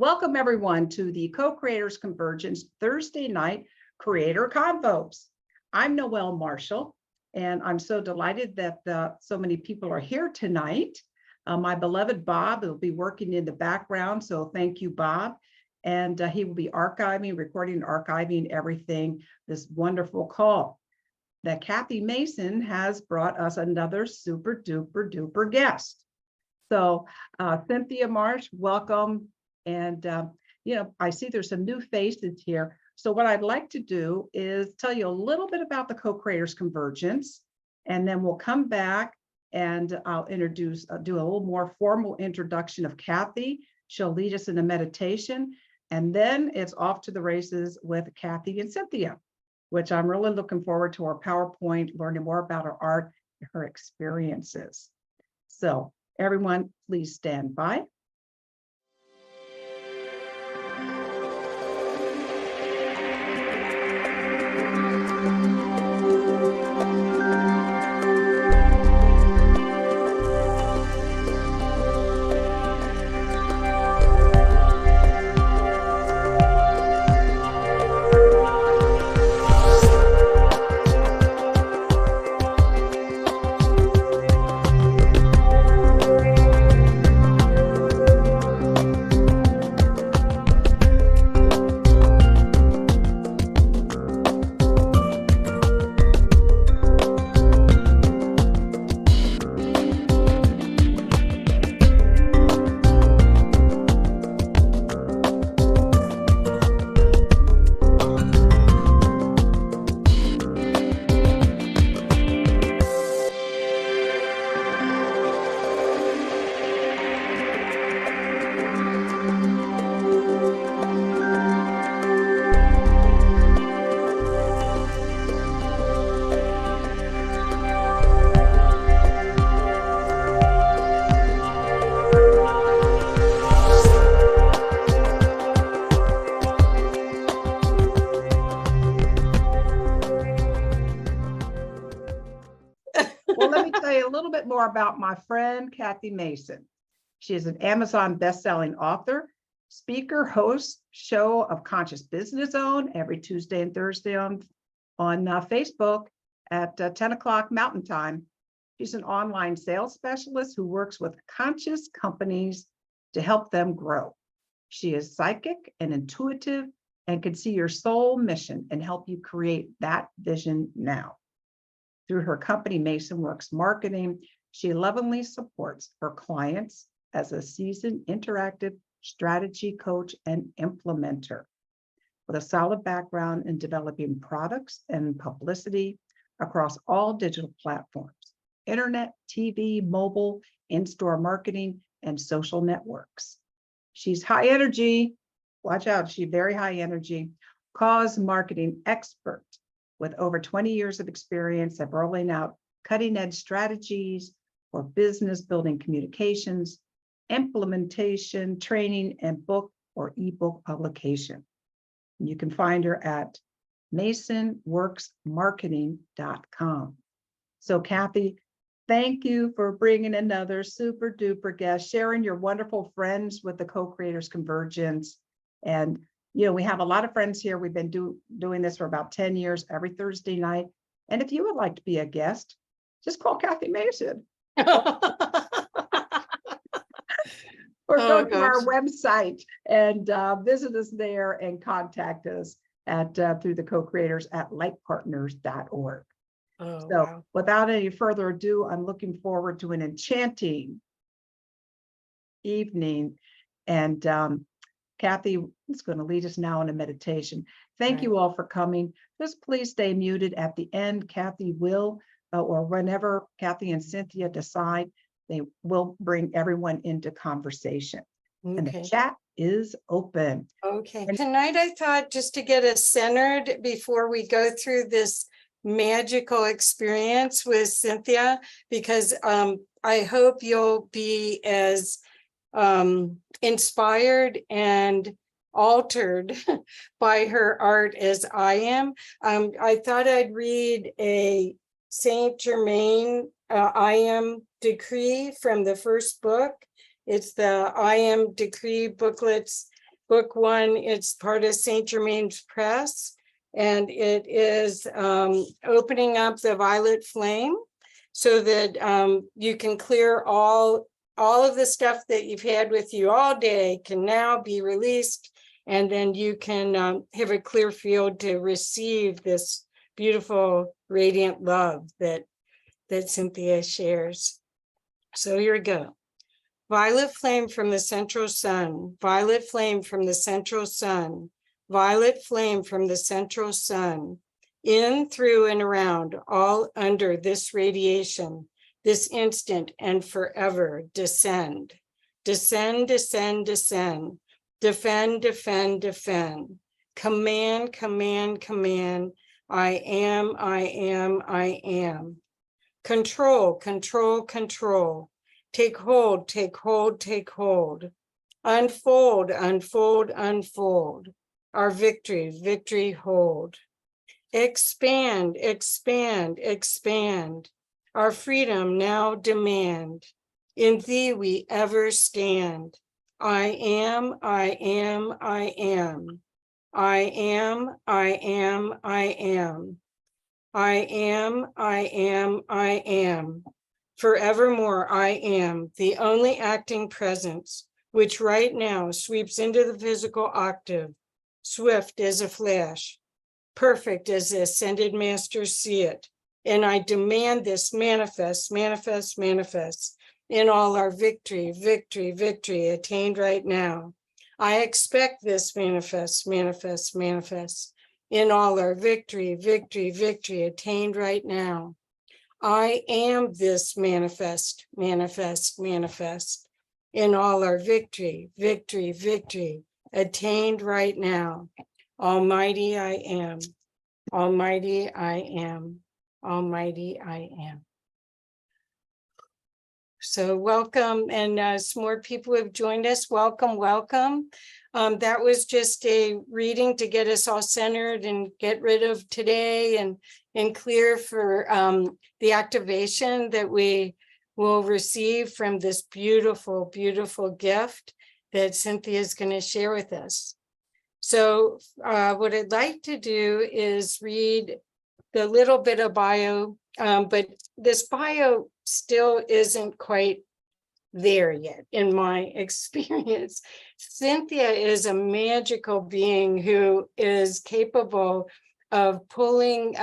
Welcome everyone to the Co-Creators Convergence Thursday night Creator Convos. I'm Noelle Marshall, and I'm so delighted that so many people are here tonight. My beloved Bob will be working in the background, so thank you, Bob. And he will be recording, archiving everything, this wonderful call. That Kathy Mason has brought us another super duper duper guest. So Cynthia Marsh, welcome. And, I see there's some new faces here. So what I'd like to do is tell you a little bit about the Co-Creators Convergence, and then we'll come back and I'll do a little more formal introduction of Kathy. She'll lead us in a meditation, and then it's off to the races with Kathy and Cynthia, which I'm really looking forward to our PowerPoint, learning more about her art and her experiences. So everyone, please stand by. Well, let me tell you a little bit more about my friend, Kathy Mason. She is an Amazon best-selling author, speaker, host, show of Conscious Business Zone every Tuesday and Thursday on Facebook at 10 o'clock Mountain Time. She's an online sales specialist who works with conscious companies to help them grow. She is psychic and intuitive and can see your soul mission and help you create that vision now. Through her company, Mason Works Marketing, she lovingly supports her clients as a seasoned interactive strategy coach and implementer. With a solid background in developing products and publicity across all digital platforms, internet, TV, mobile, in-store marketing, and social networks. She's high energy, watch out, she's very high energy, cause marketing expert with over 20 years of experience at rolling out cutting-edge strategies for business building communications, implementation, training, and book or ebook publication. You can find her at masonworksmarketing.com. So Kathy, thank you for bringing another super duper guest, sharing your wonderful friends with the Co-Creators Convergence. And we have a lot of friends here. We've been doing this for about 10 years, every Thursday night. And if you would like to be a guest, just call Kathy Mason. Or go to our website and visit us there and contact us at through the co-creators at lightpartners.org. Wow. Without any further ado, I'm looking forward to an enchanting evening. And Kathy is going to lead us now in a meditation. Thank you all for coming. Just please stay muted at the end. Kathy will, or whenever Kathy and Cynthia decide, they will bring everyone into conversation. Okay. And the chat is open. Okay. Tonight, I thought just to get us centered before we go through this magical experience with Cynthia, because I hope you'll be as inspired and altered by her art as I am. I thought I'd read a Saint Germain I Am Decree from the first book. It's the I Am Decree booklets book one. It's part of St. Germain's Press, and it is opening up the violet flame so that you can clear all of the stuff that you've had with you all day can now be released, and then you can have a clear field to receive this beautiful radiant love that Cynthia shares. So here we go. Violet flame from the central sun, violet flame from the central sun, violet flame from the central sun, in, through, and around, all under this radiation, this instant and forever descend. Descend, descend, descend. Defend, defend, defend. Command, command, command. I am, I am, I am. Control, control, control. Take hold, take hold, take hold. Unfold, unfold, unfold. Our victory, victory hold. Expand, expand, expand. Our freedom now demand. In thee we ever stand. I am, I am, I am. I am, I am, I am. I am, I am, I am. Forevermore I am, the only acting presence, which right now sweeps into the physical octave, swift as a flash, perfect as the ascended masters see it. And I demand this manifest, manifest, manifest in all our victory, victory, victory attained right now. I expect this manifest, manifest, manifest in all our victory, victory, victory attained right now. I am this manifest, manifest, manifest in all our victory, victory, victory attained right now. Almighty I am, almighty I am, almighty I am. So welcome, and some more people have joined us. Welcome, welcome. That was just a reading to get us all centered and get rid of today and clear for the activation that we will receive from this beautiful, beautiful gift that Cynthia is going to share with us. So what I'd like to do is read the little bit of bio, but this bio still isn't quite there yet in my experience. Cynthia is a magical being who is capable of pulling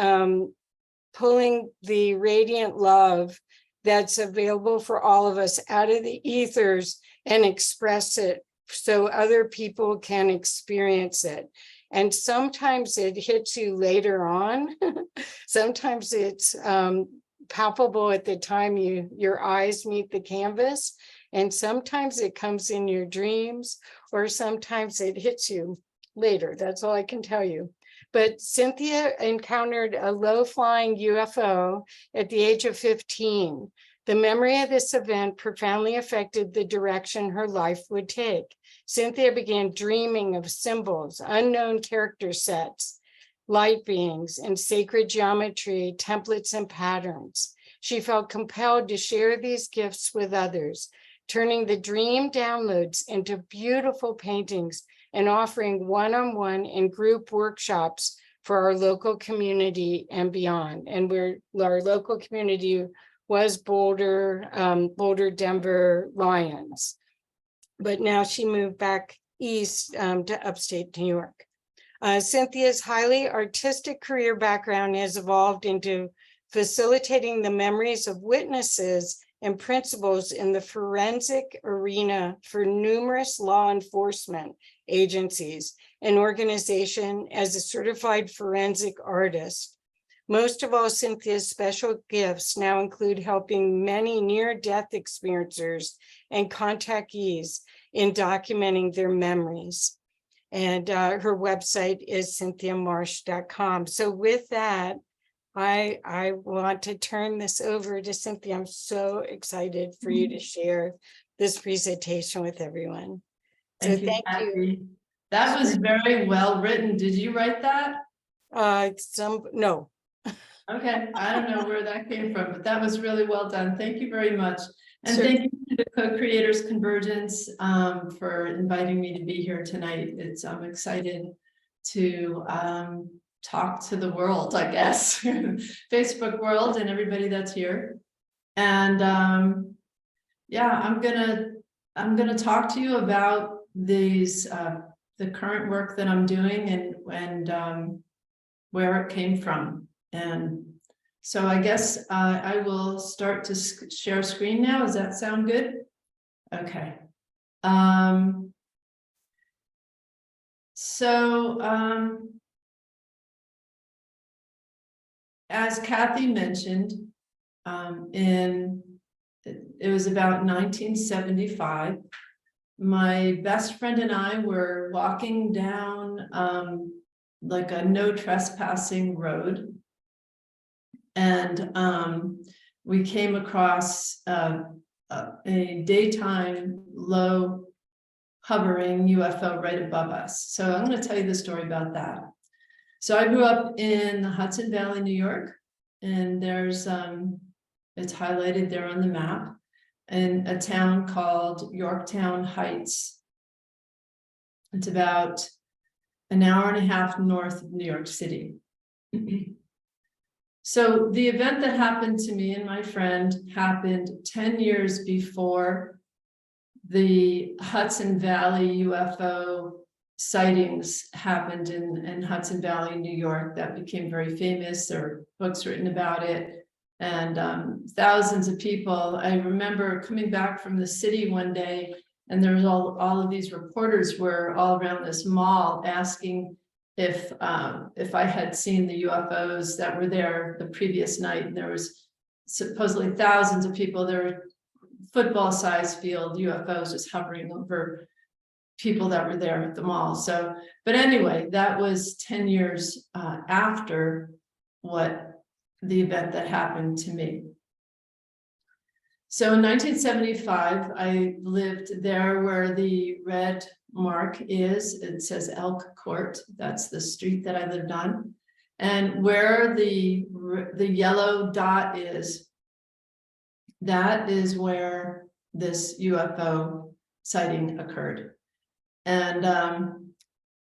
the radiant love that's available for all of us out of the ethers and express it so other people can experience it. And sometimes it hits you later on. Sometimes it's palpable at the time your eyes meet the canvas. And sometimes it comes in your dreams, or sometimes it hits you later. That's all I can tell you. But Cynthia encountered a low-flying UFO at the age of 15. The memory of this event profoundly affected the direction her life would take. Cynthia began dreaming of symbols, unknown character sets, light beings, and sacred geometry, templates, and patterns. She felt compelled to share these gifts with others, turning the dream downloads into beautiful paintings and offering one-on-one and group workshops for our local community and beyond. And our local community was Boulder, Denver Lions. But now she moved back east to upstate New York. Cynthia's highly artistic career background has evolved into facilitating the memories of witnesses and principals in the forensic arena for numerous law enforcement agencies and organization as a certified forensic artist. Most of all, Cynthia's special gifts now include helping many near-death experiencers and contactees in documenting their memories. And her website is cynthiamarsh.com. So with that, I want to turn this over to Cynthia. I'm so excited for you to share this presentation with everyone. So Thank you. That was very well written. Did you write that? No. Okay, I don't know where that came from, but that was really well done. Thank you very much. And Sure. thank you to to Co-Creators Convergence for inviting me to be here tonight. I'm excited to talk to the world, I guess, Facebook world and everybody that's here. And yeah, I'm gonna talk to you about these the current work that I'm doing and where it came from. And so I guess I will start to share screen now. Does that sound good? Okay. As Kathy mentioned, it was about 1975. My best friend and I were walking down like a no trespassing road. And we came across a daytime low hovering UFO right above us. So I'm going to tell you the story about that. So I grew up in the Hudson Valley, New York, and there's it's highlighted there on the map, in a town called Yorktown Heights. It's about an hour and a half north of New York City. So the event that happened to me and my friend happened 10 years before the Hudson Valley UFO sightings happened in Hudson Valley, New York, that became very famous. There are books written about it, and thousands of people. I remember coming back from the city one day, and there was all of these reporters were all around this mall asking if I had seen the UFOs that were there the previous night. And there was supposedly thousands of people. There were football-sized field UFOs just hovering over people that were there at the mall. So, but anyway, that was 10 years after what the event that happened to me. So in 1975, I lived there where the red mark is. It says Elk Court. That's the street that I lived on. And where the yellow dot is, that is where this UFO sighting occurred. And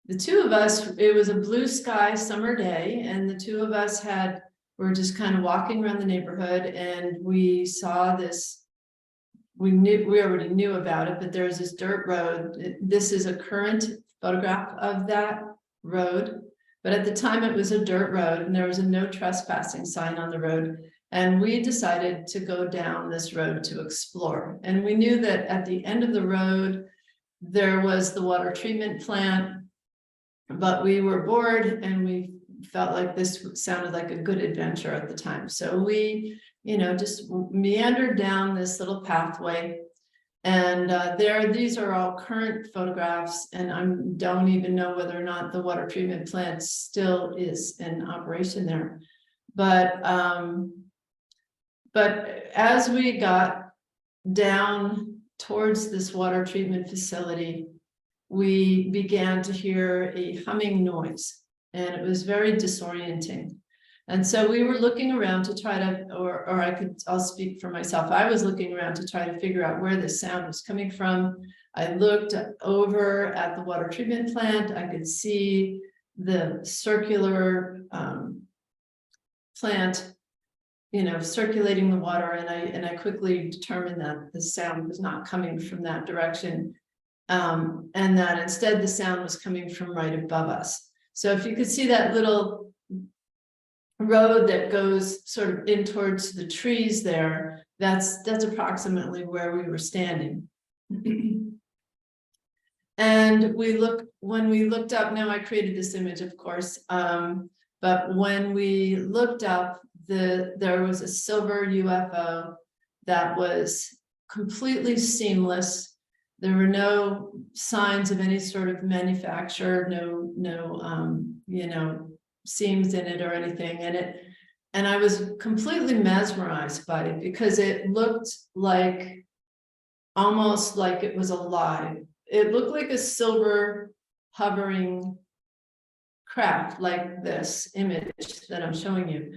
the two of us, it was a blue sky summer day, and the two of us were just kind of walking around the neighborhood, and we saw this. We already knew about it, but there's this dirt road. This is a current photograph of that road, but at the time it was a dirt road, and there was a no trespassing sign on the road. And we decided to go down this road to explore. And we knew that at the end of the road, there was the water treatment plant, but we were bored and we felt like this sounded like a good adventure at the time. So we, just meandered down this little pathway. And these are all current photographs, and I don't even know whether or not the water treatment plant still is in operation there. But as we got down towards this water treatment facility, we began to hear a humming noise, and it was very disorienting. And so we were looking around to try to, I'll speak for myself. I was looking around to try to figure out where the sound was coming from. I looked over at the water treatment plant. I could see the circular plant, circulating the water, and I quickly determined that the sound was not coming from that direction, and that instead the sound was coming from right above us. So if you could see that little road that goes sort of in towards the trees there, that's approximately where we were standing. And when we looked up, now I created this image, of course, but when we looked up, there was a silver UFO that was completely seamless. There were no signs of any sort of manufacture, no seams in it or anything. And I was completely mesmerized by it because it looked like, almost like it was alive. It looked like a silver hovering craft, like this image that I'm showing you.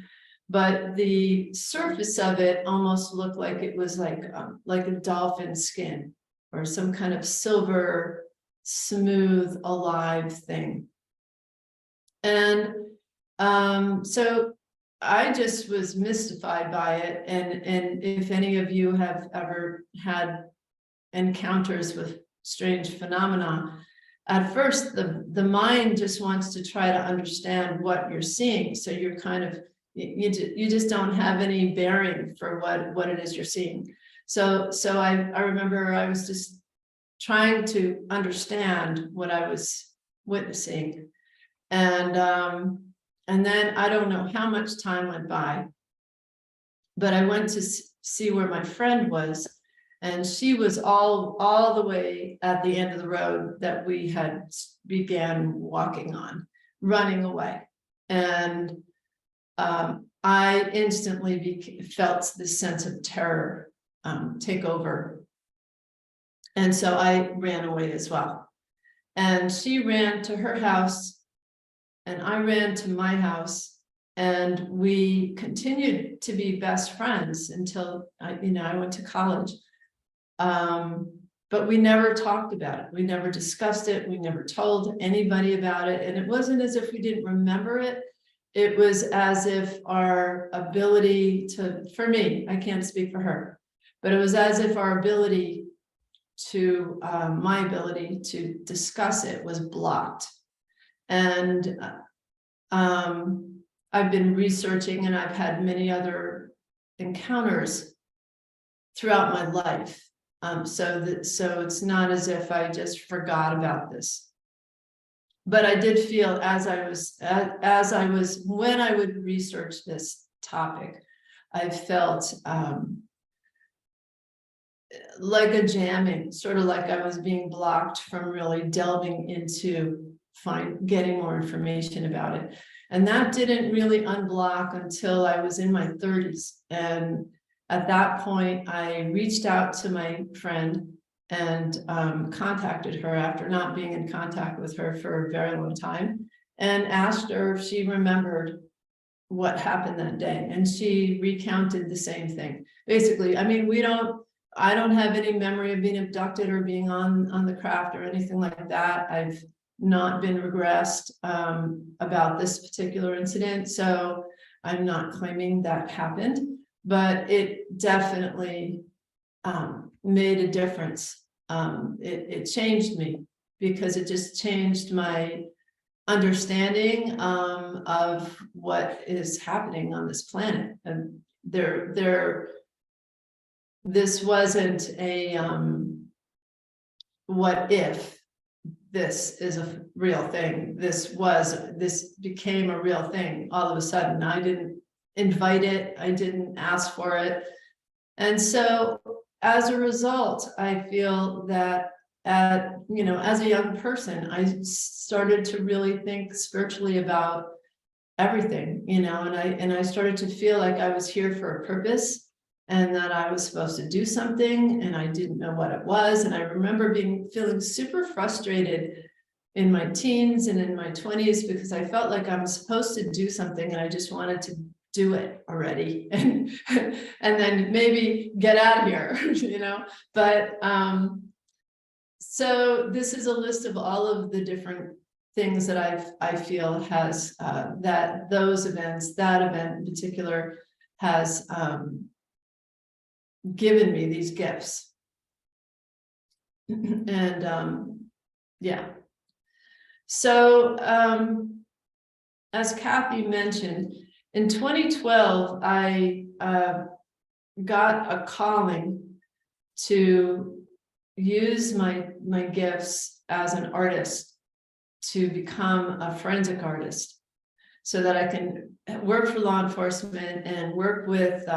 but the surface of it almost looked like it was like a dolphin skin or some kind of silver, smooth, alive thing. And so I just was mystified by it. And if any of you have ever had encounters with strange phenomena, at first the mind just wants to try to understand what you're seeing. So you're kind of, you just don't have any bearing for what it is you're seeing. So I remember I was just trying to understand what I was witnessing. And then I don't know how much time went by, but I went to see where my friend was, and she was all the way at the end of the road that we had began walking on, running away. And I instantly felt this sense of terror take over. And so I ran away as well. And she ran to her house, and I ran to my house, and we continued to be best friends until I went to college. But we never talked about it. We never discussed it. We never told anybody about it. And it wasn't as if we didn't remember it. It was as if our ability to, for me, I can't speak for her, but it was as if our ability to, my ability to discuss it was blocked. And I've been researching, and I've had many other encounters throughout my life. So it's not as if I just forgot about this. But I did feel as I was when I would research this topic, I felt like a jamming, sort of like I was being blocked from really delving into getting more information about it. And that didn't really unblock until I was in my 30s. And at that point, I reached out to my friend and contacted her after not being in contact with her for a very long time, and asked her if she remembered what happened that day. And she recounted the same thing. Basically, I mean, I don't have any memory of being abducted or being on the craft or anything like that. I've not been regressed about this particular incident, so I'm not claiming that happened, but it definitely made a difference. It changed me, because it just changed my understanding of what is happening on this planet. And this wasn't a what if this is a real thing. This became a real thing all of a sudden. I didn't invite it. I didn't ask for it. And so as a result, I feel that as a young person, I started to really think spiritually about everything, and I started to feel like I was here for a purpose, and that I was supposed to do something, and I didn't know what it was. And I remember feeling super frustrated in my teens and in my 20s, because I felt like I was supposed to do something, and I just wanted to do it already and then maybe get out of here, but so this is a list of all of the different things that I feel has that event in particular has given me these gifts. And yeah, so as Kathy mentioned, in 2012, I got a calling to use my gifts as an artist to become a forensic artist, so that I can work for law enforcement and work with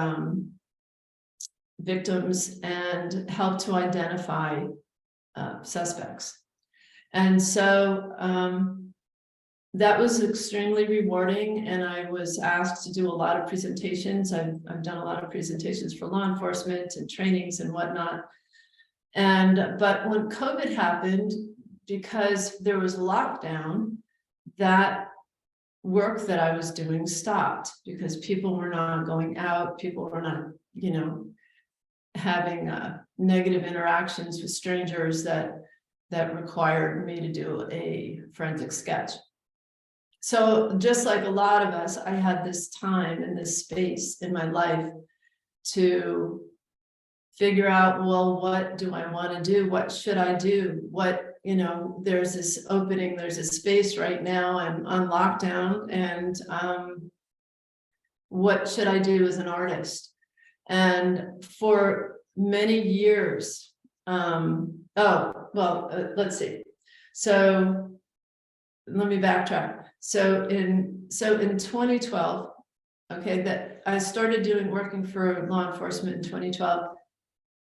victims and help to identify suspects. And so that was extremely rewarding, and I was asked to do a lot of presentations. I've done a lot of presentations for law enforcement and trainings and whatnot. But when COVID happened, because there was lockdown, that work that I was doing stopped because people were not going out, people were not, you know, having negative interactions with strangers that required me to do a forensic sketch. So just like a lot of us, I had this time and this space in my life to figure out, well, what do I want to do? What should I do? What, you know, there's this opening, there's a space right now, I'm on lockdown, and what should I do as an artist? And for many years, let's see. So let me backtrack. So in 2012, okay, that I started working for law enforcement in 2012.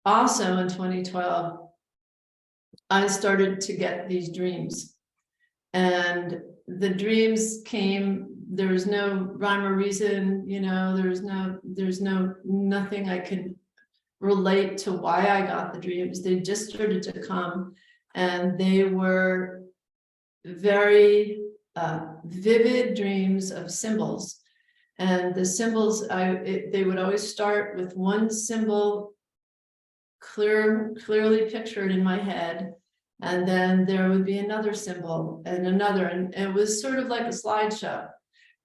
Also in 2012, I started to get these dreams, and the dreams came. There was no rhyme or reason, you know, there's nothing I can relate to why I got the dreams. They just started to come, and they were very vivid dreams of symbols. And the symbols, they would always start with one symbol clearly pictured in my head, and then there would be another symbol and another, and it was sort of like a slideshow.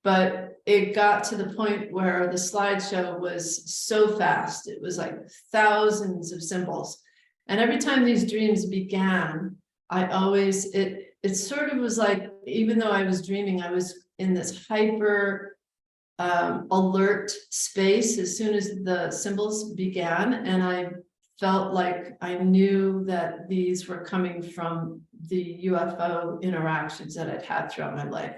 But it got to the point where the slideshow was so fast, it was like thousands of symbols. And every time these dreams began, it sort of was like, even though I was dreaming, I was in this hyper alert space as soon as the symbols began. And I felt like I knew that these were coming from the UFO interactions that I'd had throughout my life.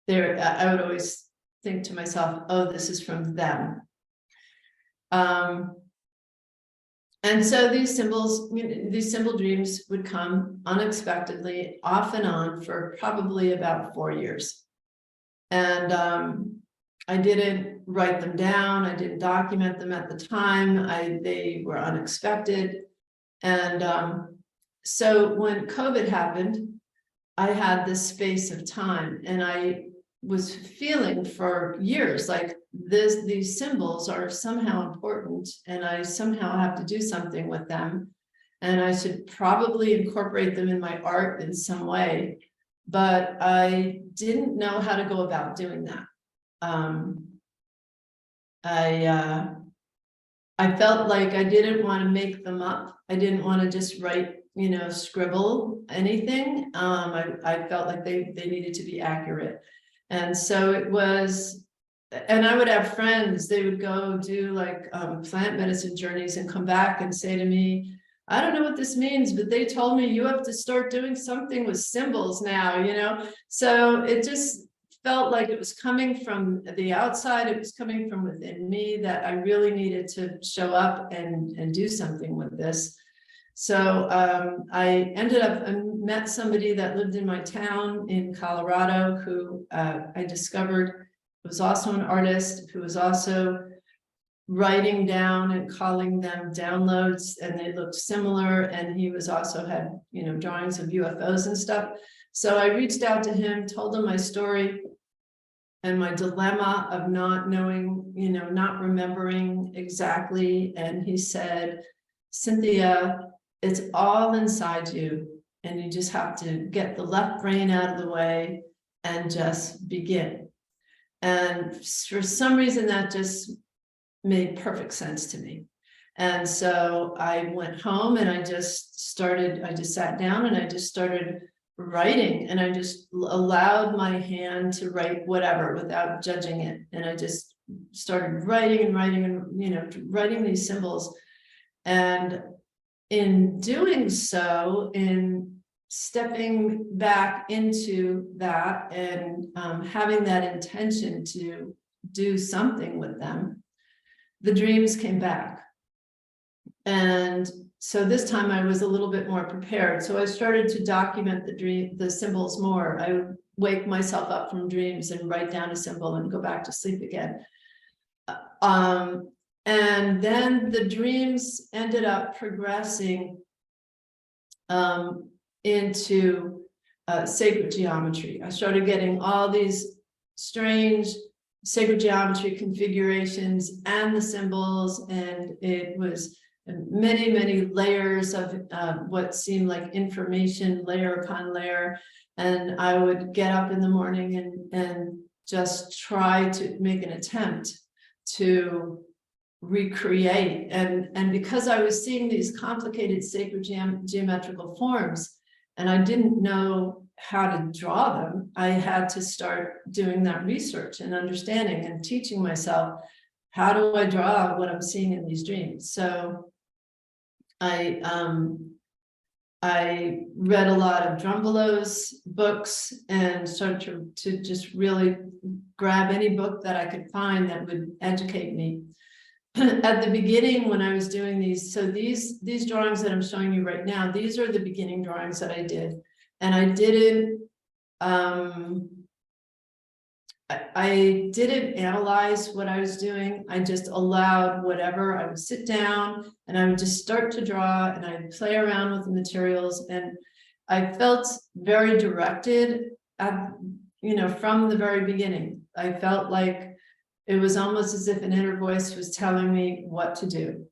I would always think to myself, oh, this is from them. And so these symbol dreams would come unexpectedly, off and on, for probably about 4 years. And I didn't write them down. I didn't document them at the time. They were unexpected. And so when COVID happened, I had this space of time, and I was feeling for years like these symbols are somehow important, and I somehow have to do something with them, and I should probably incorporate them in my art in some way, but I didn't know how to go about doing that. I felt like I didn't want to make them up. I didn't want to just write, you know, scribble anything. I felt like they needed to be accurate. And so it was, and I would have friends, they would go do like plant medicine journeys and come back and say to me, I don't know what this means, but they told me you have to start doing something with symbols now, you know? So it just felt like it was coming from the outside, it was coming from within me, that I really needed to show up and do something with this. So I ended up, I met somebody that lived in my town in Colorado, who I discovered was also an artist, who was also writing down and calling them downloads, and they looked similar. And he was also had, you know, drawings of UFOs and stuff. So I reached out to him, told him my story and my dilemma of not knowing, you know, not remembering exactly. And he said, Cynthia, it's all inside you, and you just have to get the left brain out of the way and just begin. And for some reason that just made perfect sense to me. And so I went home and I just sat down and I just started writing, and I just allowed my hand to write whatever without judging it. And I just started writing and writing and, you know, writing these symbols. And in doing so, in stepping back into that and having that intention to do something with them, the dreams came back. And so this time I was a little bit more prepared. So I started to document the symbols more. I would wake myself up from dreams and write down a symbol and go back to sleep again. And then the dreams ended up progressing into sacred geometry. I started getting all these strange sacred geometry configurations and the symbols, and it was many layers of what seemed like information, layer upon layer. And I would get up in the morning and just try to make an attempt to recreate. And because I was seeing these complicated sacred geometrical forms, and I didn't know how to draw them, I had to start doing that research and understanding and teaching myself, how do I draw what I'm seeing in these dreams? So I read a lot of Drumbelow's books and started to just really grab any book that I could find that would educate me. At the beginning, when I was doing these, so these drawings that I'm showing you right now, these are the beginning drawings that I did. And I didn't analyze what I was doing. I just allowed whatever. I would sit down and I would just start to draw, and I'd play around with the materials. And I felt very directed at, from the very beginning. I felt like it was almost as if an inner voice was telling me what to do.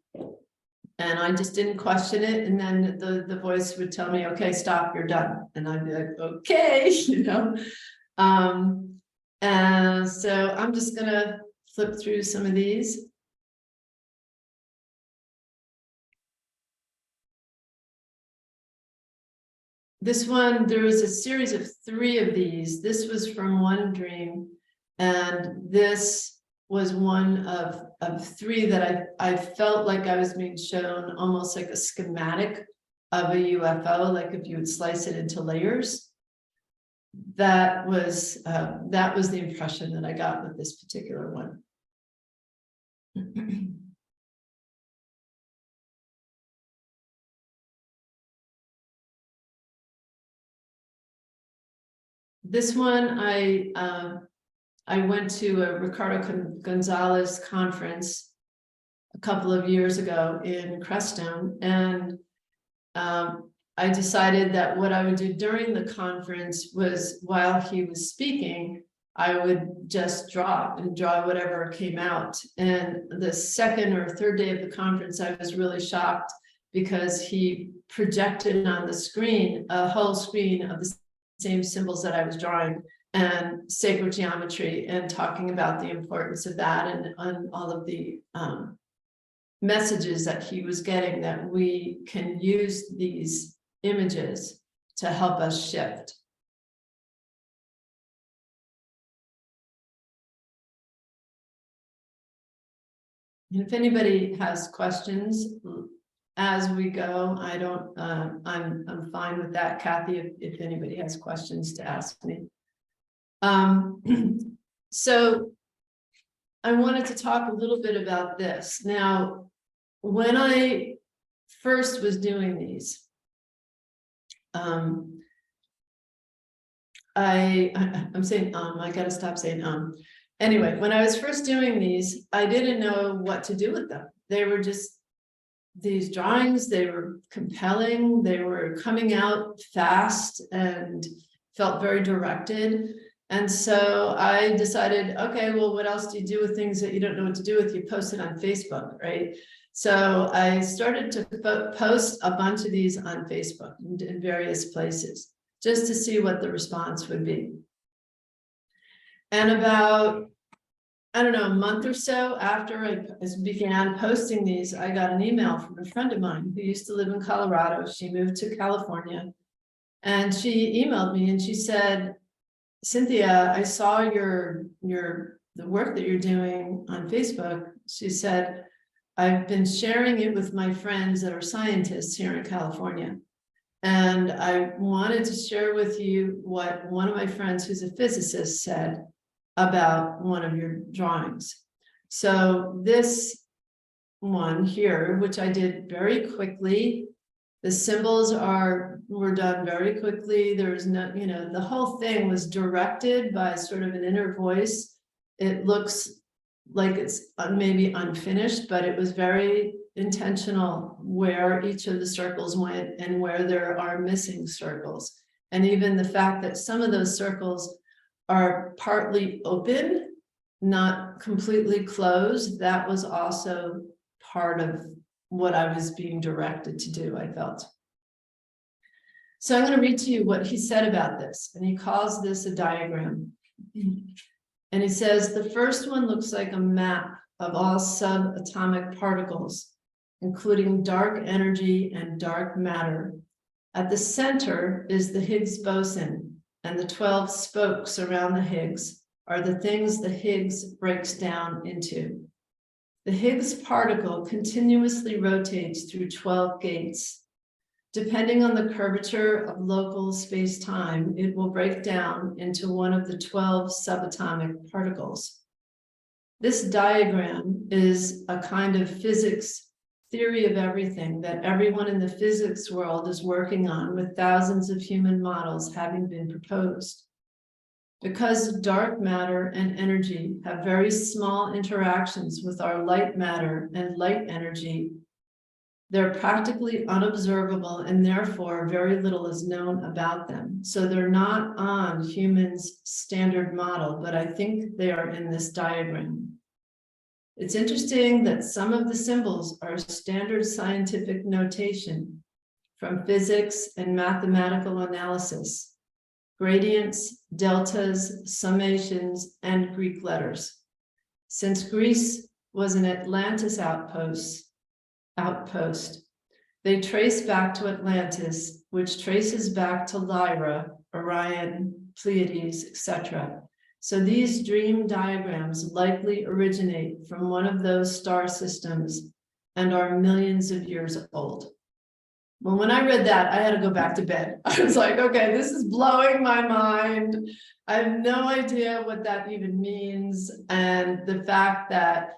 And I just didn't question it. And then the voice would tell me, okay, stop, you're done. And I'd be like, okay, And so I'm just gonna flip through some of these. This one, there was a series of 3 of these. This was from one dream. And this was one of 3 that I felt like I was being shown almost like a schematic of a UFO, like if you would slice it into layers. That was the impression that I got with this particular one. This one, I went to a Ricardo Gonzalez conference a couple of years ago in Crestone, and I decided that what I would do during the conference was, while he was speaking, I would just draw whatever came out. And the second or third day of the conference, I was really shocked because he projected on the screen a whole screen of the same symbols that I was drawing and sacred geometry, and talking about the importance of that, and all of the messages that he was getting, that we can use these images to help us shift. And if anybody has questions as we go, I'm fine with that, Kathy, if anybody has questions to ask me. So I wanted to talk a little bit about this. Now, when I first was doing these, I'm saying, I gotta stop saying, Anyway, when I was first doing these, I didn't know what to do with them. They were just these drawings, they were compelling, they were coming out fast and felt very directed. And so I decided, okay, well, what else do you do with things that you don't know what to do with? You post it on Facebook, right? So I started to post a bunch of these on Facebook in various places, just to see what the response would be. And about, I don't know, a month or so after I began posting these, I got an email from a friend of mine who used to live in Colorado. She moved to California, and she emailed me and she said, Cynthia, I saw the work that you're doing on Facebook. She said, I've been sharing it with my friends that are scientists here in California. And I wanted to share with you what one of my friends who's a physicist said about one of your drawings. So this one here, which I did very quickly, the symbols were done very quickly. There was no, the whole thing was directed by sort of an inner voice. It looks like it's maybe unfinished, but it was very intentional where each of the circles went and where there are missing circles. And even the fact that some of those circles are partly open, not completely closed. That was also part of what I was being directed to do, I felt. So I'm going to read to you what he said about this, and he calls this a diagram. And he says, the first one looks like a map of all subatomic particles, including dark energy and dark matter. At the center is the Higgs boson, and the 12 spokes around the Higgs are the things the Higgs breaks down into. The Higgs particle continuously rotates through 12 gates. Depending on the curvature of local space-time, it will break down into one of the 12 subatomic particles. This diagram is a kind of physics theory of everything that everyone in the physics world is working on, with thousands of human models having been proposed. Because dark matter and energy have very small interactions with our light matter and light energy, they're practically unobservable, and therefore very little is known about them. So they're not on humans' standard model, but I think they are in this diagram. It's interesting that some of the symbols are standard scientific notation from physics and mathematical analysis: gradients, deltas, summations, and Greek letters. Since Greece was an Atlantis outpost, they trace back to Atlantis, which traces back to Lyra, Orion, Pleiades, etc. So these dream diagrams likely originate from one of those star systems and are millions of years old. Well, when I read that, I had to go back to bed. I was like, okay, this is blowing my mind. I have no idea what that even means. And the fact that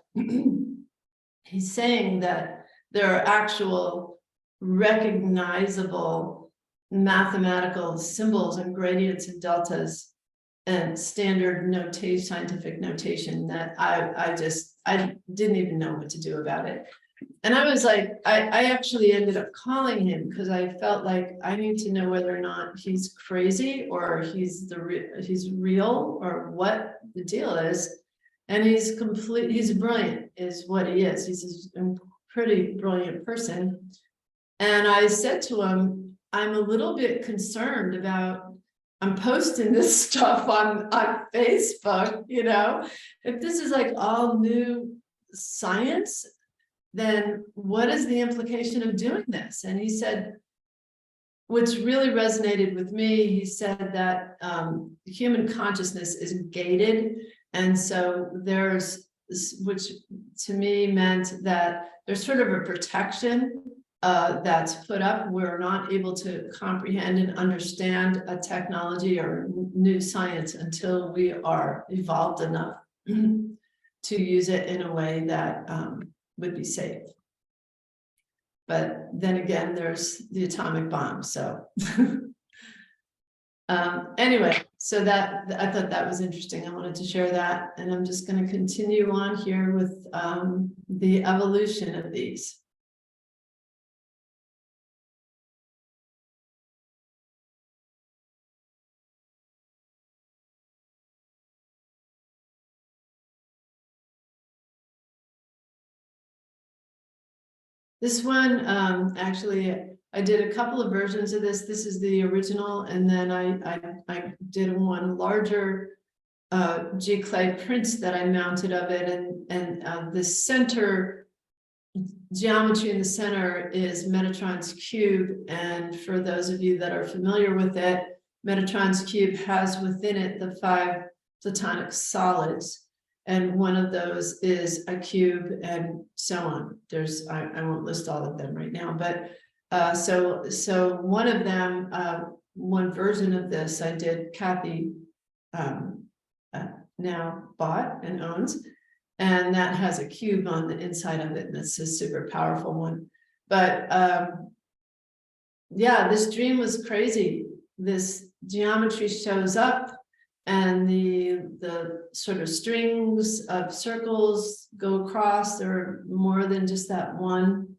he's saying that there are actual recognizable mathematical symbols and gradients and deltas and standard notation, scientific notation, that I didn't even know what to do about it. And I was like, I actually ended up calling him because I felt like I need to know whether or not he's crazy or he's real or what the deal is. And he's brilliant is what he is. He's a pretty brilliant person. And I said to him, I'm a little bit concerned about, I'm posting this stuff on Facebook, you know, if this is like all new science, then what is the implication of doing this? And he said, which really resonated with me, he said that human consciousness is gated. And so there's, which to me meant that there's sort of a protection that's put up. We're not able to comprehend and understand a technology or new science until we are evolved enough to use it in a way that would be safe. But then again, there's the atomic bomb. So anyway, so that I thought that was interesting. I wanted to share that, and I'm just going to continue on here with the evolution of these. This one, actually, I did a couple of versions of this. This is the original, and then I did one larger G-clay prints that I mounted of it, and the center geometry in the center is Metatron's cube. And for those of you that are familiar with it, Metatron's cube has within it the 5 platonic solids. And one of those is a cube, and so on. There's, I won't list all of them right now, but so one of them, one version of this I did, Kathy now bought and owns, and that has a cube on the inside of it, and it's a super powerful one. But yeah, this dream was crazy. This geometry shows up, and the sort of strings of circles go across. There are more than just that one.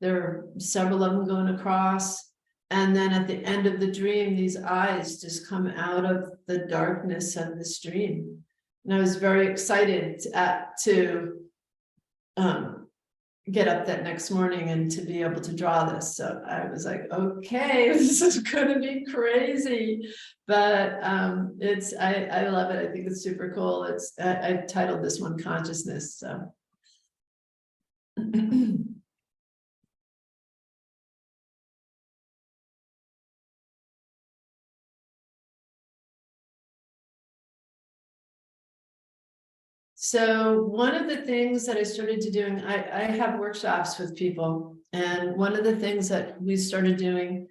There are several of them going across, And then at the end of the dream, these eyes just come out of the darkness of this dream. And I was very excited to get up that next morning and to be able to draw this. So I was like, okay, this is gonna be crazy. But I love it. I think it's super cool. I titled this one Consciousness. So So one of the things that I started to doing, I have workshops with people, and one of the things that we started doing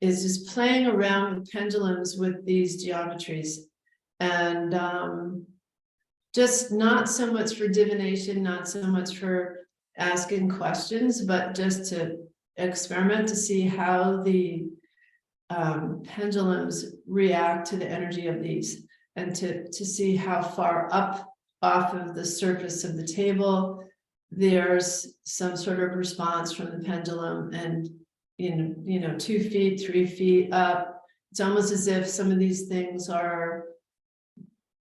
is just playing around with pendulums with these geometries, and just not so much for divination, not so much for asking questions, but just to experiment to see how the pendulums react to the energy of these, and to see how far up off of the surface of the table there's some sort of response from the pendulum, and 2 feet, 3 feet up, it's almost as if some of these things are,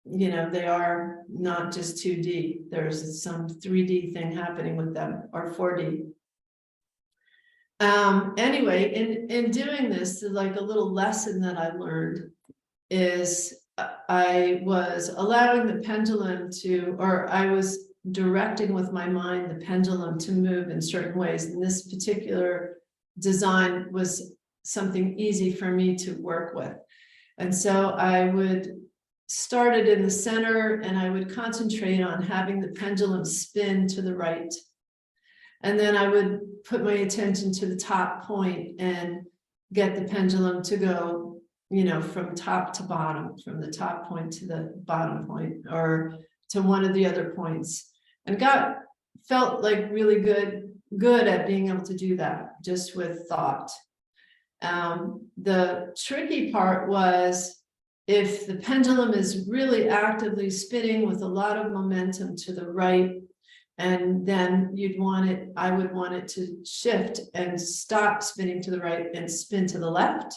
they are not just 2D, there's some 3D thing happening with them, or 4D. Anyway, in doing this, like a little lesson that I learned is I was allowing the pendulum to, or I was directing with my mind the pendulum to move in certain ways. And this particular design was something easy for me to work with. And so I would start it in the center, and I would concentrate on having the pendulum spin to the right. And then I would put my attention to the top point and get the pendulum to go, from top to bottom, from the top point to the bottom point, or to one of the other points. And felt like really good at being able to do that just with thought. The tricky part was if the pendulum is really actively spinning with a lot of momentum to the right, and then I would want it to shift and stop spinning to the right and spin to the left.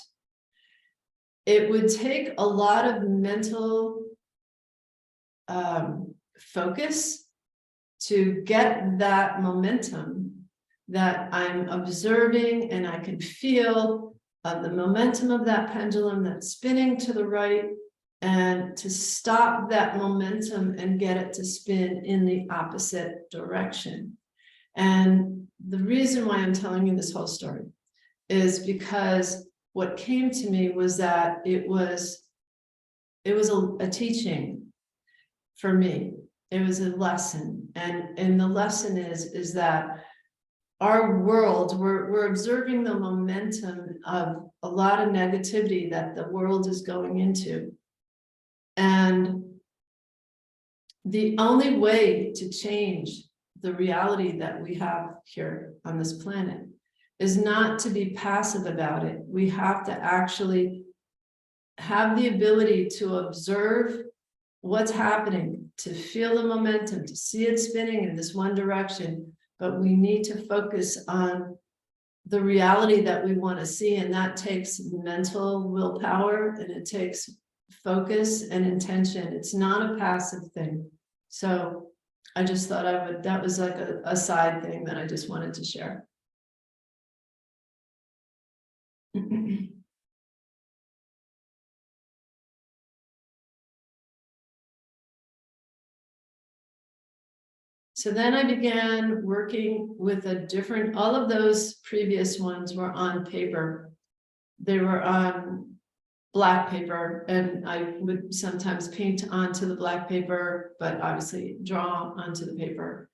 It would take a lot of mental focus to get that momentum that I'm observing, and I can feel the momentum of that pendulum that's spinning to the right, and to stop that momentum and get it to spin in the opposite direction. And the reason why I'm telling you this whole story is because what came to me was that it was a teaching for me. It was a lesson, and the lesson is that our world, we're observing the momentum of a lot of negativity that the world is going into. And the only way to change the reality that we have here on this planet is not to be passive about it. We have to actually have the ability to observe what's happening, to feel the momentum, to see it spinning in this one direction. But we need to focus on the reality that we want to see, and that takes mental willpower, and it takes focus and intention. It's not a passive thing. So I just thought that was like a side thing that I just wanted to share. So then I began working with all of those previous ones were on paper. They were on black paper, and I would sometimes paint onto the black paper, but obviously draw onto the paper,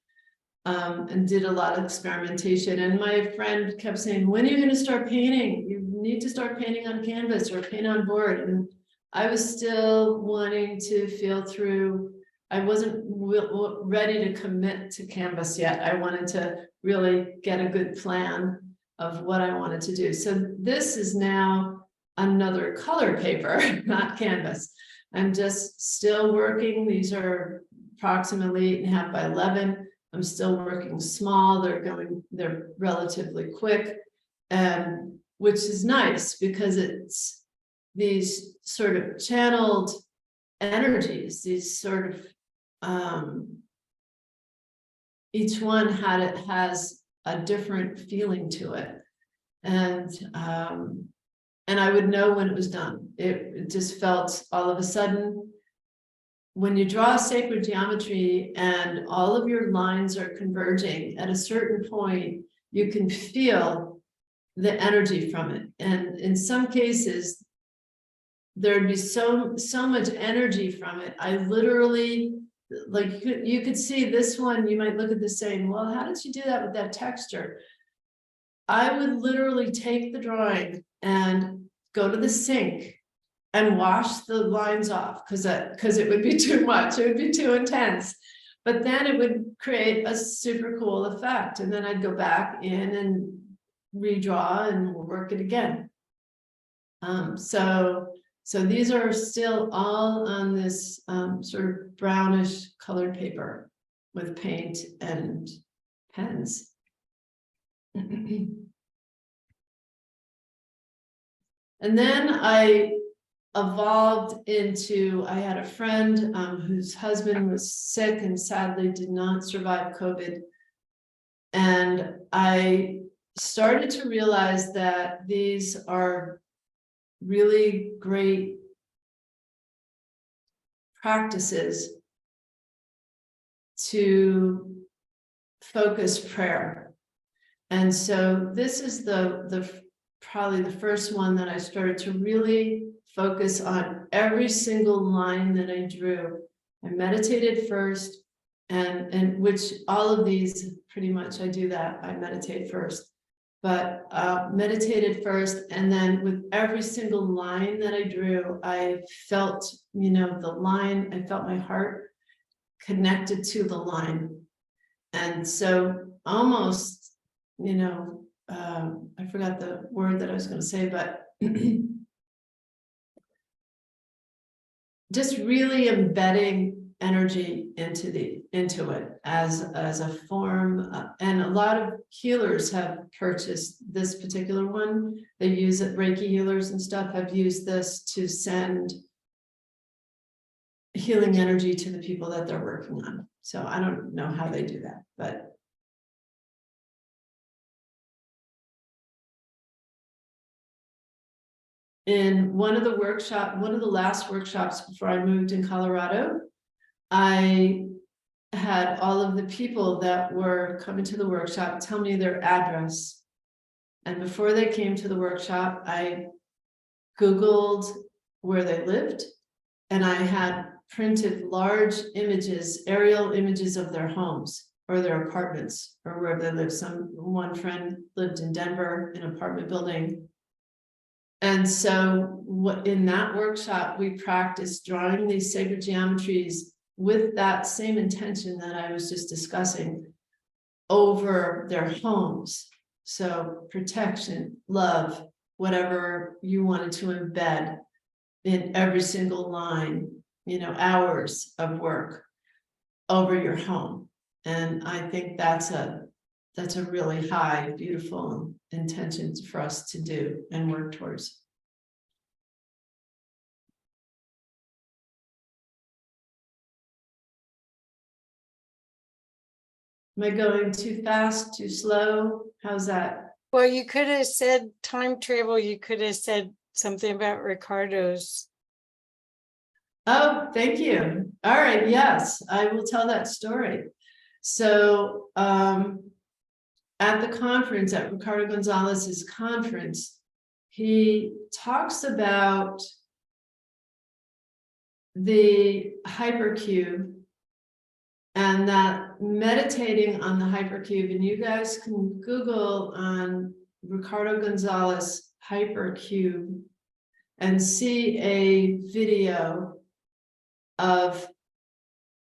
and did a lot of experimentation. And my friend kept saying, when are you going to start painting? You need to start painting on canvas or paint on board. And I was still wanting to feel through. I wasn't ready to commit to canvas yet. I wanted to really get a good plan of what I wanted to do. So this is now another color paper, not canvas. I'm just still working. These are approximately 8.5 by 11. I'm still working small. They're relatively quick. And which is nice because it's these sort of channeled energies, these sort of each one has a different feeling to it. And I would know when it was done. It just felt all of a sudden, when you draw sacred geometry and all of your lines are converging, at a certain point, you can feel the energy from it. And in some cases, there'd be so much energy from it. I literally, like, you could see this one, you might look at this saying, well, how did you do that with that texture? I would literally take the drawing and go to the sink and wash the lines off because it would be too much. It would be too intense. But then it would create a super cool effect. And then I'd go back in and redraw and work it again. So these are still all on this sort of brownish colored paper with paint and pens. And then I evolved into, I had a friend whose husband was sick and sadly did not survive COVID. And I started to realize that these are really great practices to focus prayer. And so this is probably the first one that I started to really focus on every single line that I drew. I meditated first, and which all of these pretty much I do that. I meditate first, but meditated first, and then with every single line that I drew, I felt, you know, the line. I felt my heart connected to the line, and so almost, you know, I forgot the word that I was going to say, but just really embedding energy into it as a form. And a lot of healers have purchased this particular one. They use it, Reiki healers and stuff have used this to send healing energy to the people that they're working on. So I don't know how they do that, but in one of the last workshops before I moved in Colorado, I had all of the people that were coming to the workshop tell me their address. And before they came to the workshop, I Googled where they lived, and I had printed large images, aerial images of their homes or their apartments or wherever they lived. One friend lived in Denver in an apartment building. And so in that workshop, we practiced drawing these sacred geometries with that same intention that I was just discussing over their homes. So protection, love, whatever you wanted to embed in every single line, you know, hours of work over your home. And I think that's a really high, beautiful intention for us to do and work towards. Am I going too fast, too slow? How's that? Well, you could have said time travel. You could have said something about Ricardo's. Oh, thank you. All right. Yes, I will tell that story. So at the conference, at Ricardo Gonzalez's conference, he talks about the hypercube and that meditating on the hypercube, and you guys can Google on Ricardo Gonzalez hypercube and see a video of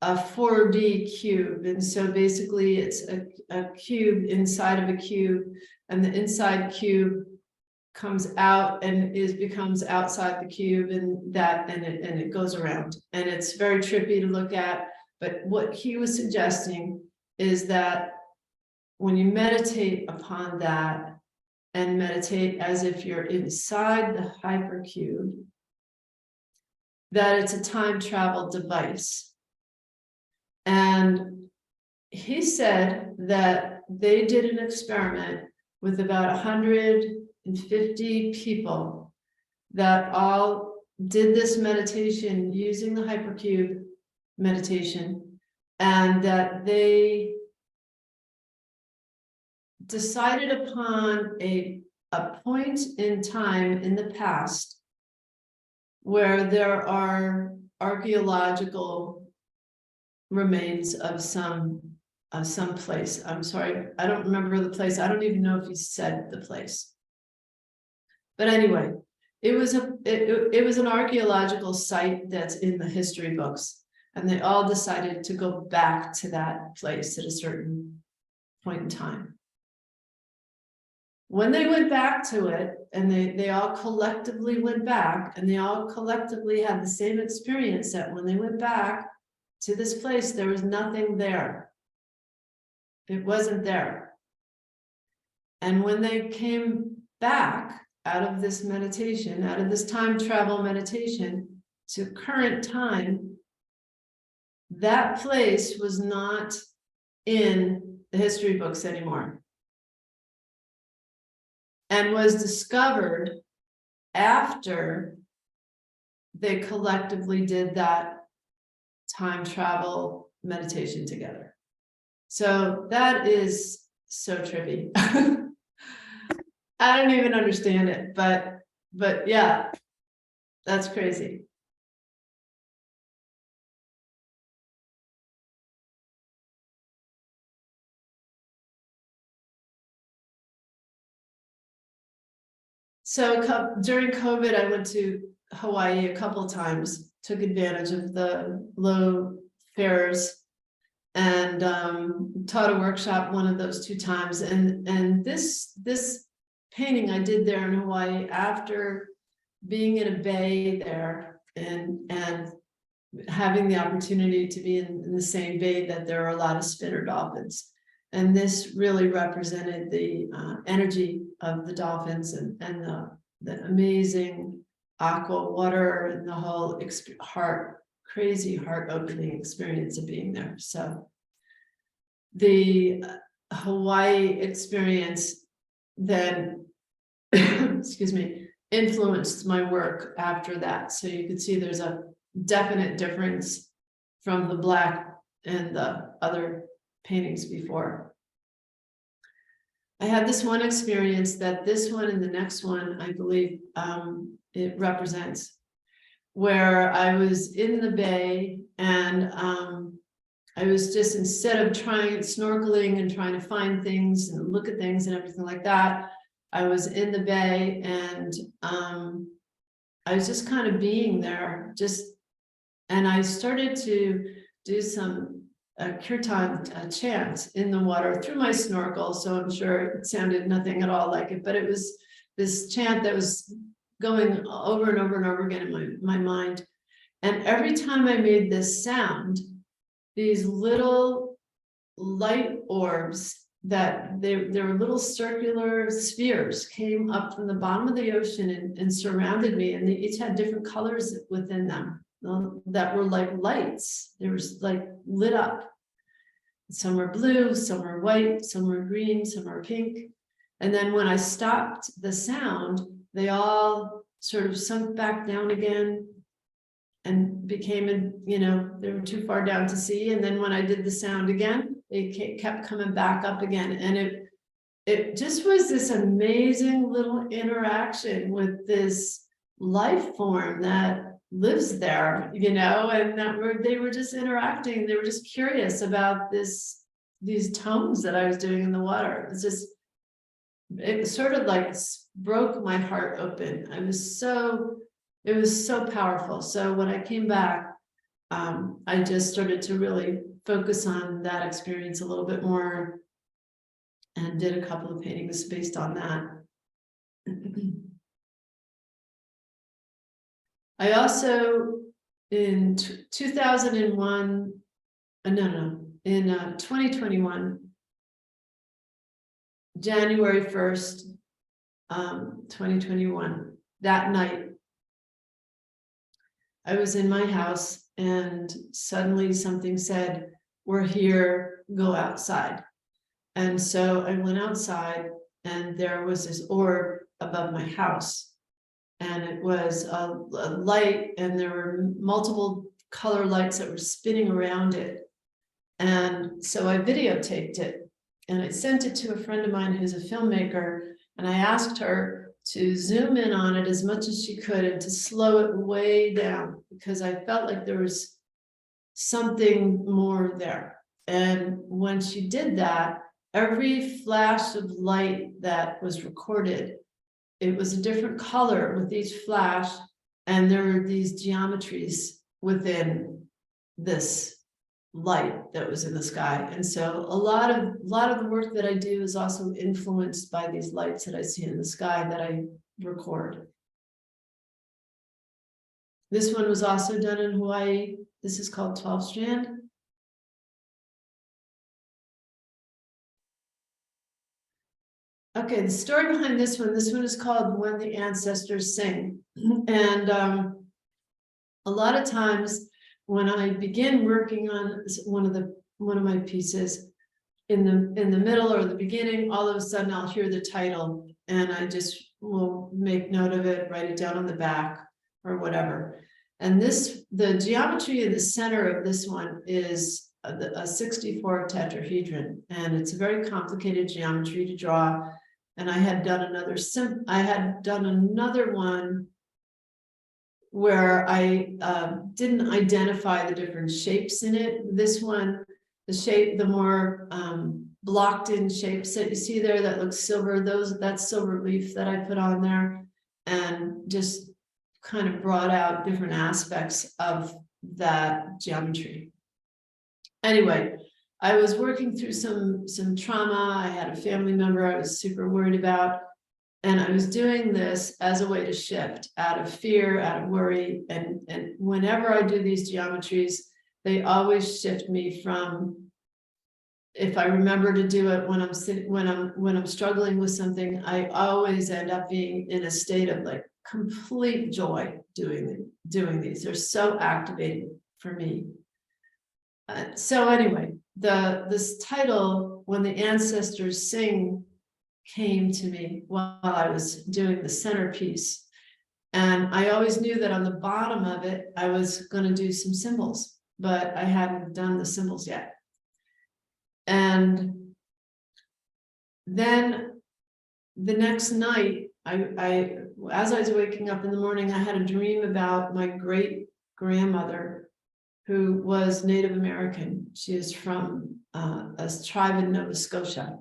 a 4D cube. And so basically it's a cube inside of a cube, and the inside cube comes out and becomes outside the cube, and it goes around, and it's very trippy to look at. But what he was suggesting is that when you meditate upon that, and meditate as if you're inside the hypercube, that it's a time travel device. And he said that they did an experiment with about 150 people that all did this meditation using the hypercube meditation, and that they decided upon a point in time in the past where there are archaeological remains of some place. I'm sorry, I don't remember the place. I don't even know if he said the place. But anyway, it was an archaeological site that's in the history books, and they all decided to go back to that place at a certain point in time. When they went back to it, and they all collectively went back, and they all collectively had the same experience, that when they went back to this place, there was nothing there. It wasn't there. And when they came back out of this meditation, out of this time travel meditation to current time, that place was not in the history books anymore, and was discovered after they collectively did that time travel meditation together. So that is so trippy. I don't even understand it, but yeah, that's crazy. So during COVID, I went to Hawaii a couple of times, took advantage of the low fares, and taught a workshop one of those 2 times. And this painting I did there in Hawaii, after being in a bay there and having the opportunity to be in the same bay that there are a lot of spinner dolphins. And this really represented the energy of the dolphins and the amazing aqua water and the whole crazy heart-opening experience of being there. So the Hawaii experience then, excuse me, influenced my work after that. So you can see there's a definite difference from the black and the other paintings before. I had this one experience that this one and the next one, I believe it represents, where I was in the bay, and I was just, instead of snorkeling and trying to find things and look at things and everything like that, I was in the bay, and I was just kind of being there, and I started to do some kirtan chant in the water through my snorkel. So I'm sure it sounded nothing at all like it, but it was this chant that was going over and over and over again in my mind. And every time I made this sound, these little light orbs, that they were little circular spheres, came up from the bottom of the ocean and surrounded me, and they each had different colors within them that were like lights. They were like lit up. Some were blue, some were white, some were green, some were pink. And then when I stopped the sound, they all sort of sunk back down again and became, they were too far down to see. And then when I did the sound again, they kept coming back up again. And it just was this amazing little interaction with this life form that lives there, and that they were just interacting. They were just curious about these tones that I was doing in the water. It sort of like broke my heart open. It was so powerful. So when I came back, I just started to really focus on that experience a little bit more, and did a couple of paintings based on that. I also, in 2001, in 2021, January 1st, 2021. That night, I was in my house and suddenly something said, "We're here, go outside." And so I went outside and there was this orb above my house. And it was a light, and there were multiple color lights that were spinning around it. And so I videotaped it and I sent it to a friend of mine who's a filmmaker. And I asked her to zoom in on it as much as she could and to slow it way down, because I felt like there was something more there. And when she did that, every flash of light that was recorded, it was a different color with each flash, and there were these geometries within this light that was in the sky. And so a lot of the work that I do is also influenced by these lights that I see in the sky that I record. This one was also done in Hawaii. This is called 12 Strand. Okay, the story behind this one is called When the Ancestors Sing. And a lot of times when I begin working on one of my pieces, in the middle or the beginning, all of a sudden I'll hear the title and I just will make note of it, write it down on the back or whatever. And the geometry in the center of this one is a 64 tetrahedron, and it's a very complicated geometry to draw. And I had done another one where I didn't identify the different shapes in it. This one, the more blocked in shapes that you see there that looks silver, that's silver leaf that I put on there, and just kind of brought out different aspects of that geometry. Anyway, I was working through some trauma. I had a family member I was super worried about, and I was doing this as a way to shift out of fear, out of worry. And whenever I do these geometries, they always shift me from, if I remember to do it when I'm struggling with something, I always end up being in a state of like complete joy doing these. They're so activating for me. So anyway, this title, When the Ancestors Sing, came to me while I was doing the centerpiece. And I always knew that on the bottom of it, I was going to do some symbols, but I hadn't done the symbols yet. And then the next night, as I was waking up in the morning, I had a dream about my great grandmother, who was Native American. She is from a tribe in Nova Scotia.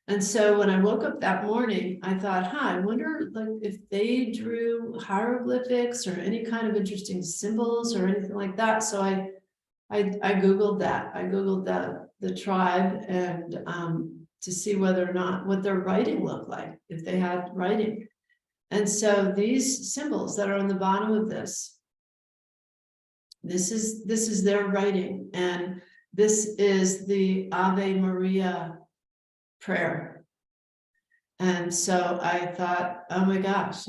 And so when I woke up that morning, I thought, I wonder if they drew hieroglyphics or any kind of interesting symbols or anything like that. So I Googled that. I Googled the tribe and to see whether or not what their writing looked like, if they had writing. And so these symbols that are on the bottom of this is their writing, and this is the Ave Maria prayer. And so I thought, oh my gosh,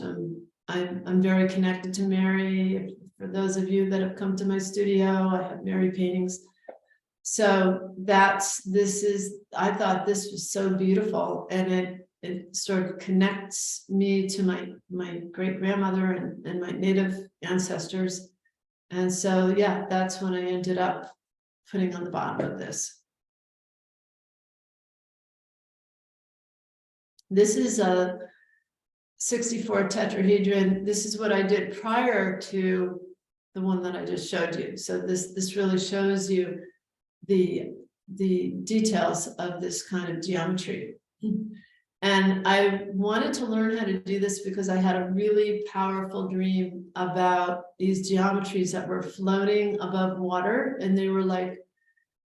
I'm very connected to Mary. For those of you that have come to my studio, I have Mary paintings. So I thought this was so beautiful, and it sort of connects me to my great grandmother and my Native ancestors. And so, yeah, that's when I ended up putting on the bottom of this. This is a 64 tetrahedron. This is what I did prior to the one that I just showed you. So this really shows you the details of this kind of geometry. And I wanted to learn how to do this because I had a really powerful dream about these geometries that were floating above water, and they were like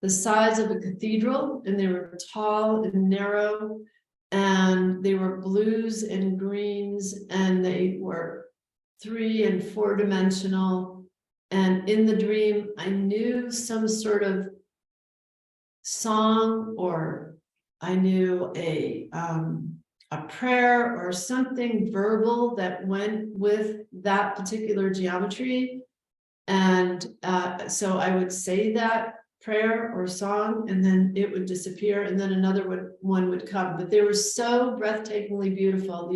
the size of a cathedral, and they were tall and narrow, and they were blues and greens, and they were 3- and 4-dimensional. And in the dream, I knew some sort of song, or I knew a prayer or something verbal that went with that particular geometry. And so I would say that prayer or song, and then it would disappear, and then another one would come. But they were so breathtakingly beautiful,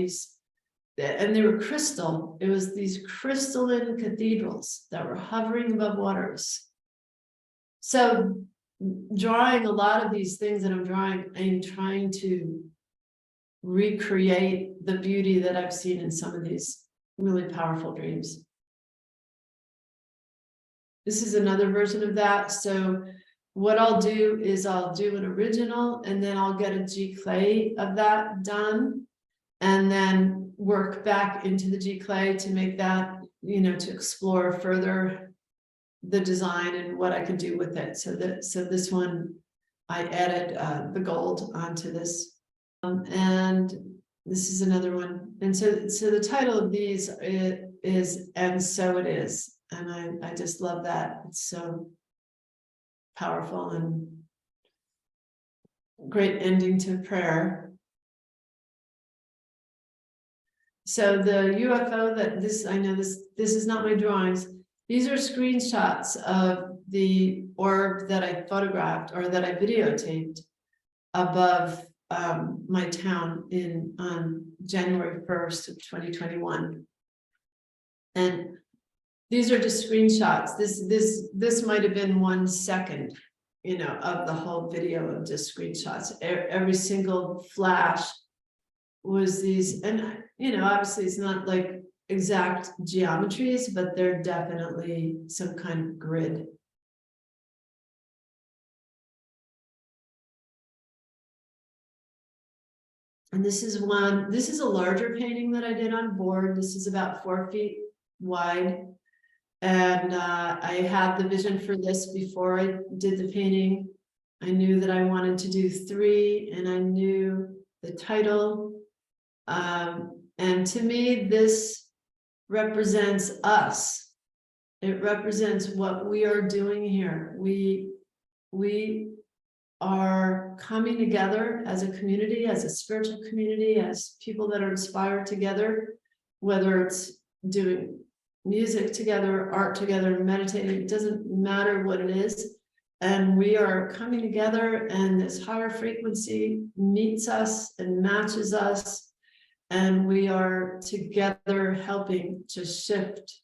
and they were crystal. It was these crystalline cathedrals that were hovering above waters. So drawing a lot of these things that I'm trying to recreate the beauty that I've seen in some of these really powerful dreams. This is another version of that. So what I'll do is I'll do an original, and then I'll get a G clay of that done, and then work back into the G clay to make that, to explore further the design and what I could do with it. So this one, I added the gold onto this, and this is another one. And so the title of these is "And So It Is," and I just love that. It's so powerful and great ending to prayer. So the UFO I know this is not my drawings. These are screenshots of the orb that I photographed or that I videotaped above my town on January 1st of 2021. And these are just screenshots. This might have been 1 second, of the whole video of just screenshots. Every single flash was these, and obviously it's not like exact geometries, but they're definitely some kind of grid. And this is a larger painting that I did on board. This is about 4 feet wide. And I had the vision for this before I did the painting. I knew that I wanted to do 3, and I knew the title. And to me, this represents us. It represents what we are doing here. We are coming together as a community, as a spiritual community, as people that are inspired together, whether it's doing music together, art together, meditating, it doesn't matter what it is. And we are coming together, and this higher frequency meets us and matches us. And we are together helping to shift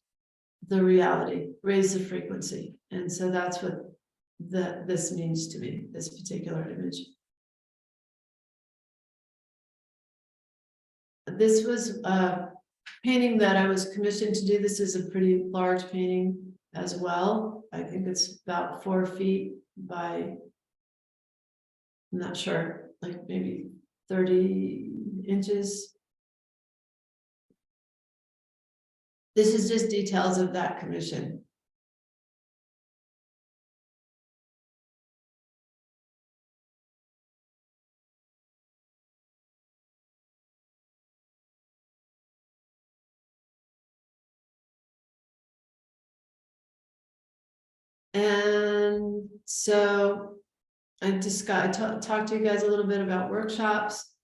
the reality, raise the frequency. And so that's what this means to me, this particular image. This was a painting that I was commissioned to do. This is a pretty large painting as well. I think it's about 4 feet by, I'm not sure, like maybe 30 inches. This is just details of that commission. And so I just talked to you guys a little bit about workshops.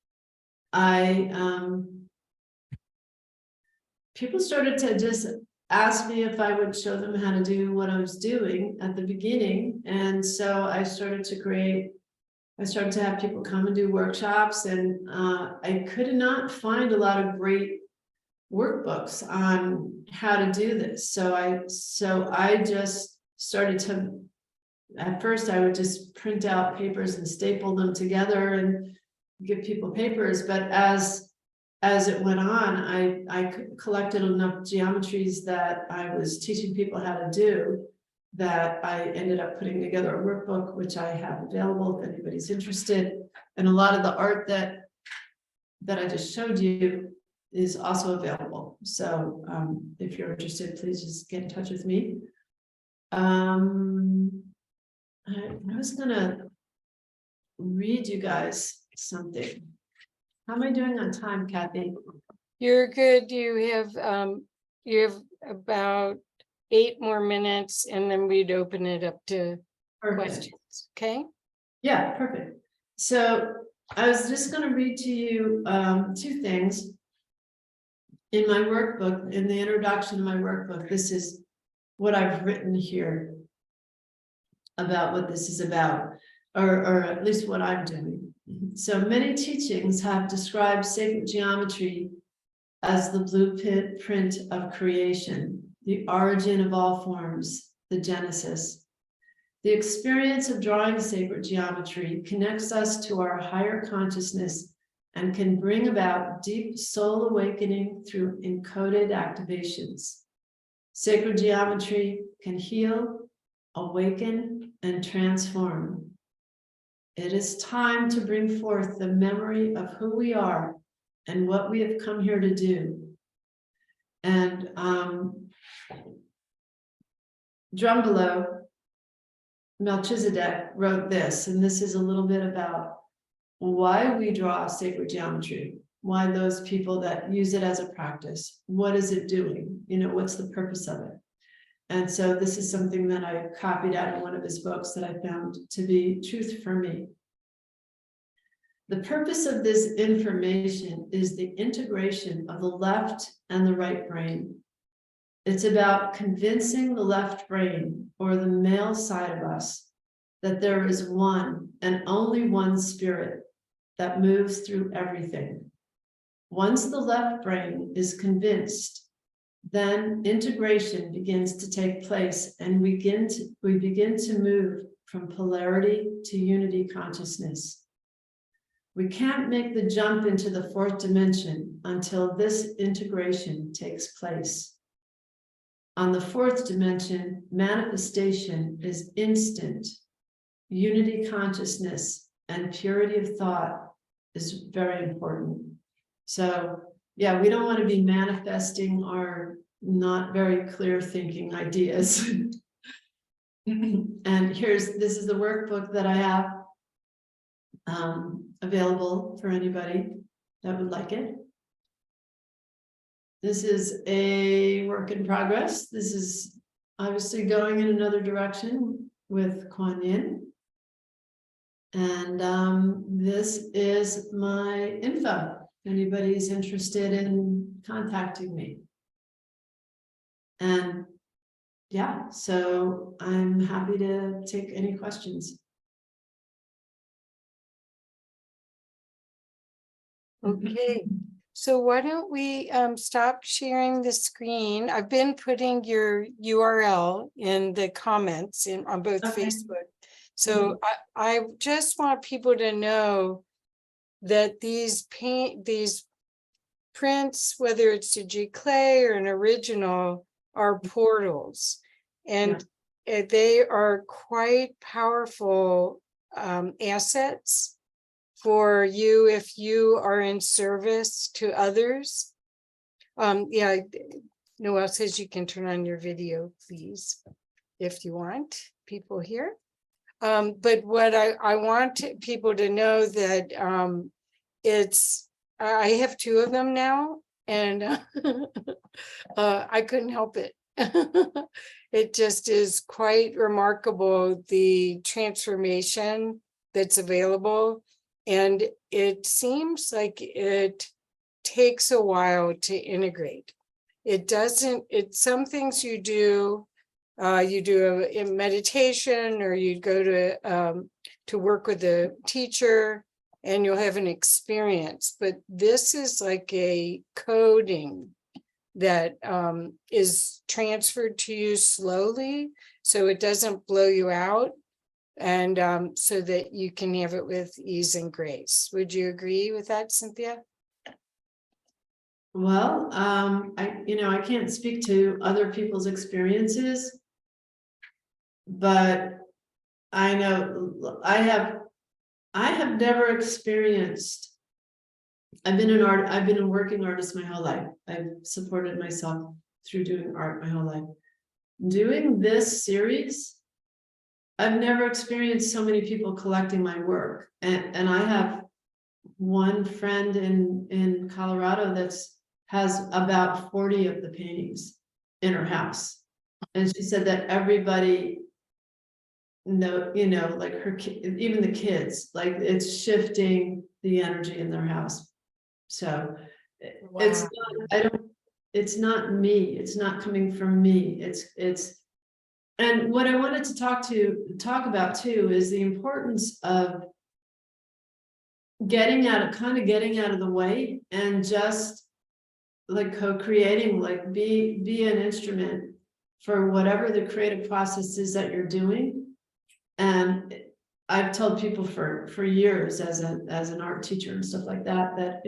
People started to just ask me if I would show them how to do what I was doing at the beginning. And so I started to have people come and do workshops, and I could not find a lot of great workbooks on how to do this. So I just started to, at first I would just print out papers and staple them together and give people papers. But as it went on, I collected enough geometries that I was teaching people how to do, that I ended up putting together a workbook, which I have available if anybody's interested. And a lot of the art that I just showed you is also available. So if you're interested, please just get in touch with me. I was gonna read you guys something. How am I doing on time, Kathy? You're good. You have about 8 more minutes, and then we'd open it up to Perfect. questions. Okay. Yeah, perfect. So I was just going to read to you two things. In my workbook, in the introduction to my workbook, this is what I've written here about what this is about, or at least what I'm doing. So many teachings have described sacred geometry as the blueprint of creation, the origin of all forms, the genesis. The experience of drawing sacred geometry connects us to our higher consciousness and can bring about deep soul awakening through encoded activations. Sacred geometry can heal, awaken, and transform. It is time to bring forth the memory of who we are and what we have come here to do. And Drumbalo, Melchizedek, wrote this, and this is a little bit about why we draw sacred geometry, why those people that use it as a practice, what is it doing? You know, what's the purpose of it? And so this is something that I copied out of one of his books that I found to be truth for me. The purpose of this information is the integration of the left and the right brain. It's about convincing the left brain, or the male side of us, that there is one and only one spirit that moves through everything. Once the left brain is convinced, then integration begins to take place, and we begin to move from polarity to unity consciousness. We can't make the jump into the fourth dimension until this integration takes place. On the fourth dimension, manifestation is instant. Unity consciousness and purity of thought is very important. So yeah, we don't want to be manifesting our not very clear thinking ideas. And this is the workbook that I have available for anybody that would like it. This is a work in progress. This is obviously going in another direction with Kuan Yin. And this is my info. Anybody's interested in contacting me. And yeah, so I'm happy to take any questions. Okay, so why don't we stop sharing the screen? I've been putting your URL in the comments on both Okay. Facebook. So I just want people to know that these prints, whether it's a G clay or an original, are portals, and they are quite powerful assets for you if you are in service to others. Yeah, Noelle says you can turn on your video, please, if you want people here. But what I want people to know that I have two of them now, and I couldn't help it. It just is quite remarkable, the transformation that's available. And it seems like it takes a while to integrate. It doesn't, some things you do a meditation, or you go to work with a teacher and you'll have an experience. But this is like a coding that is transferred to you slowly, so it doesn't blow you out, and so that you can have it with ease and grace. Would you agree with that, Cynthia? Well, I can't speak to other people's experiences, but I know I have never experienced. I've been a working artist my whole life. I've supported myself through doing art my whole life. Doing this series, I've never experienced so many people collecting my work. And I have one friend in Colorado has about 40 of the paintings in her house. And she said that everybody no, you know, like even the kids, like it's shifting the energy in their house. So it's Wow. not, it's not me, it's not coming from me, and what I wanted to talk about too is the importance of getting out of the way and just like co-creating, like be an instrument for whatever the creative process is that you're doing. And I've told people for years as an art teacher and stuff like that,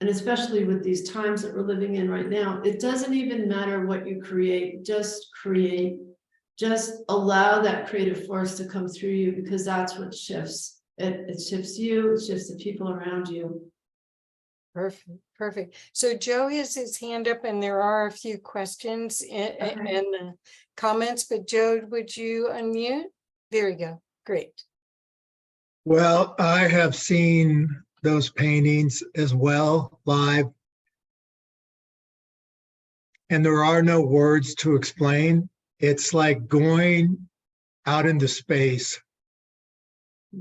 and especially with these times that we're living in right now, it doesn't even matter what you create, just create, just allow that creative force to come through you, because that's what shifts. It shifts you, it shifts the people around you. Perfect, perfect. So Joe has his hand up and there are a few questions in the comments, but Joe, would you unmute? There we go. Great. Well, I have seen those paintings as well live. And there are no words to explain. It's like going out into space.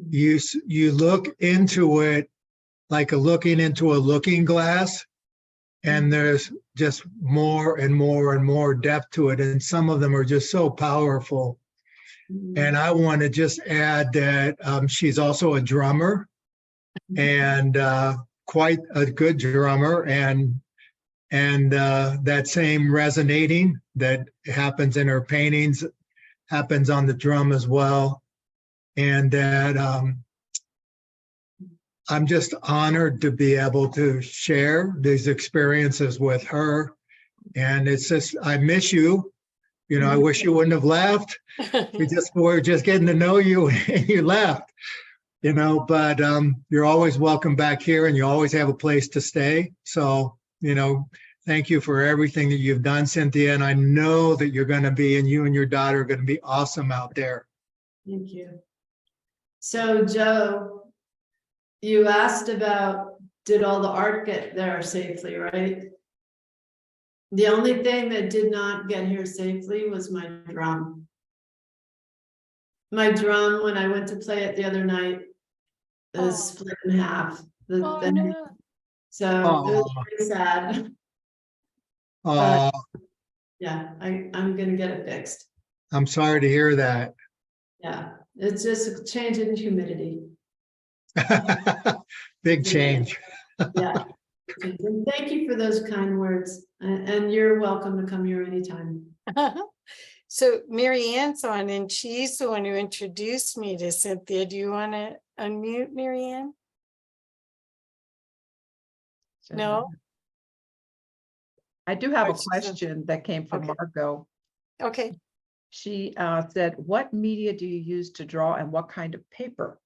You look into it like looking into a looking glass, and there's just more and more and more depth to it. And some of them are just so powerful. And I want to just add that she's also a drummer, and quite a good drummer, and that same resonating that happens in her paintings happens on the drum as well. And that I'm just honored to be able to share these experiences with her. And it's just, I miss you. You know, I wish you wouldn't have left. We're just getting to know you and you left, you know, but you're always welcome back here and you always have a place to stay. So, you know, thank you for everything that you've done, Cynthia. And I know that you're going to be, and you and your daughter are going to be awesome out there. Thank you. So Joe, you asked about, did all the art get there safely, right? The only thing that did not get here safely was my drum. My drum, when I went to play it the other night, was split in half. Oh, no. So it was pretty sad. Oh, Yeah, I'm gonna get it fixed. I'm sorry to hear that. Yeah, it's just a change in humidity. Big change. Yeah. And thank you for those kind words. And you're welcome to come here anytime. So Mary Ann's on and she's the one who introduced me to Cynthia. Do you want to unmute, Mary Ann? No? I do have a Oh, she's question that came from Okay. Margot. Okay. She said, what media do you use to draw and what kind of paper?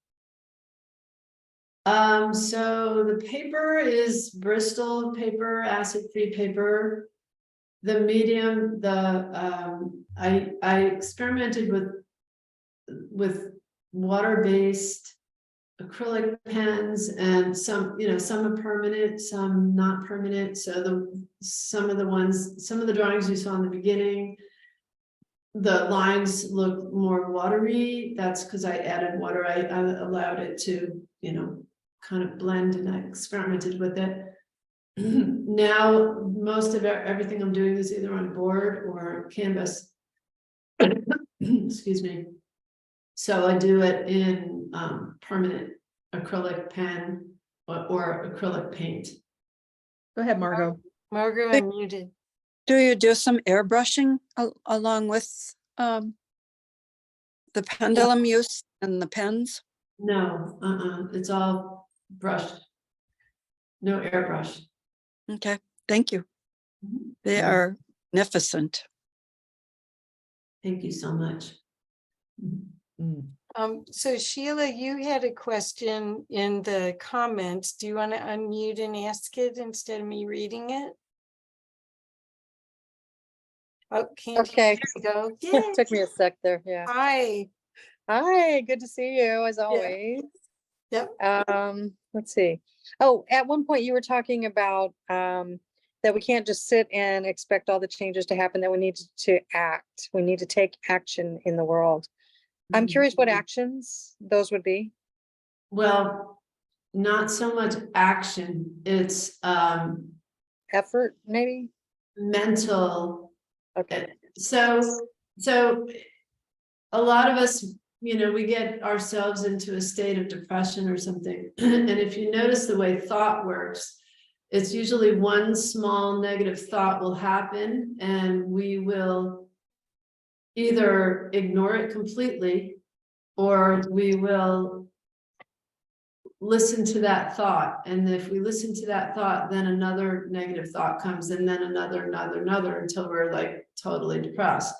So the paper is Bristol paper, acid-free paper. The medium, I experimented with water-based acrylic pens, and some are permanent, some not permanent. So some of the drawings you saw in the beginning, the lines look more watery. That's because I added water. I allowed it to, kind of blend, and I experimented with it. Now, most of everything I'm doing is either on board or canvas. Excuse me. So I do it in permanent acrylic pen or acrylic paint. Go ahead, Margot. Margot unmuted. Do you do some airbrushing along with the pendulum use and the pens? No, it's all brushed. No airbrush. Okay, thank you. They Yeah. are magnificent. Thank you so much. So Sheila, you had a question in the comments. Do you want to unmute and ask it instead of me reading it? Oh, can't. Okay. There you go. Yay. Took me a sec there. Yeah. Hi. Hi, good to see you as always. Yep. Let's see. Oh, at one point you were talking about that we can't just sit and expect all the changes to happen, that we need to act. We need to take action in the world. I'm curious what actions those would be. Well, not so much action, it's Effort, maybe? mental. Okay. So a lot of us, we get ourselves into a state of depression or something. And if you notice the way thought works, it's usually one small negative thought will happen and we will either ignore it completely or we will listen to that thought. And if we listen to that thought, then another negative thought comes and then another until we're like totally depressed.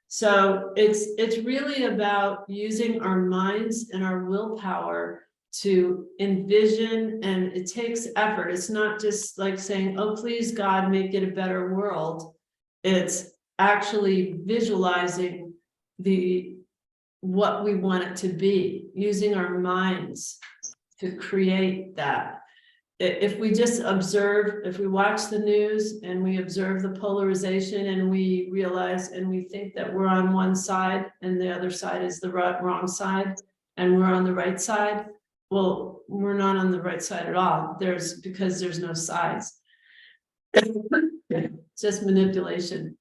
So it's really about using our minds and our willpower to envision, and it takes effort. It's not just like saying, oh, please God, make it a better world. It's actually visualizing what we want it to be, using our minds to create that. If we just observe, if we watch the news and we observe the polarization and we realize and we think that we're on one side and the other side is the wrong side and we're on the right side, well, we're not on the right side at all. Because there's no sides. It's just manipulation.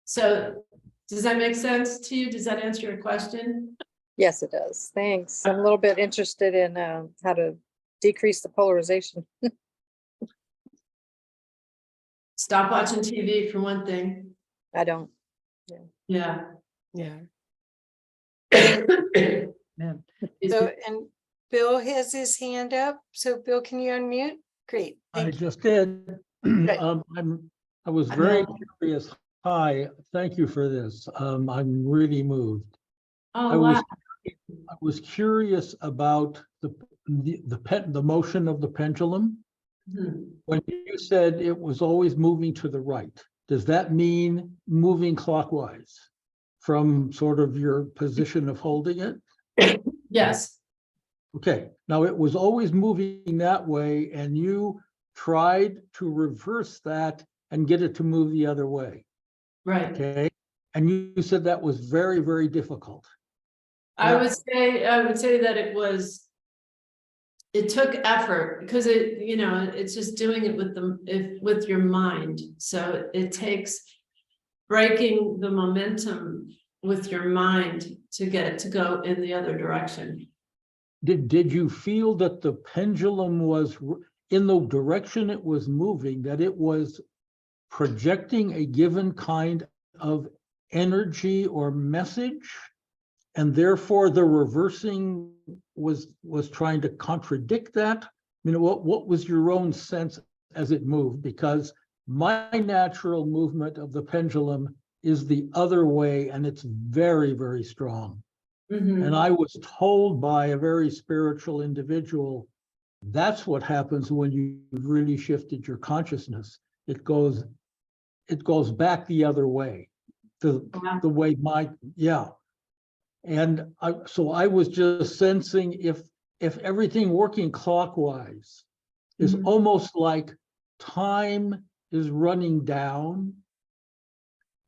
So does that make sense to you? Does that answer your question? Yes, it does. Thanks. I'm a little bit interested in how to decrease the polarization. Stop watching TV for one thing. I don't. Yeah. Yeah. Yeah. So, and Bill has his hand up. So Bill, can you unmute? Great. I Thank you. just did. I was very curious. Hi, thank you for this. I'm really moved. Oh, I wow. was curious about the motion of the pendulum. Mhm. When you said it was always moving to the right, does that mean moving clockwise from sort of your position of holding it? Yes. Okay, now it was always moving that way and you tried to reverse that and get it to move the other way. Right. Okay, and you said that was very, very difficult. I would say that it took effort because it's just doing it with your mind. So it takes breaking the momentum with your mind to get it to go in the other direction. Did you feel that the pendulum was in the direction it was moving, that it was projecting a given kind of energy or message, and therefore the reversing was trying to contradict that? What was your own sense as it moved? Because my natural movement of the pendulum is the other way, and it's very, very strong. Mhm. And I was told by a very spiritual individual, that's what happens when you've really shifted your consciousness. It goes back the other way, the way and so I was just sensing if everything working clockwise is Mhm. almost like time is running down,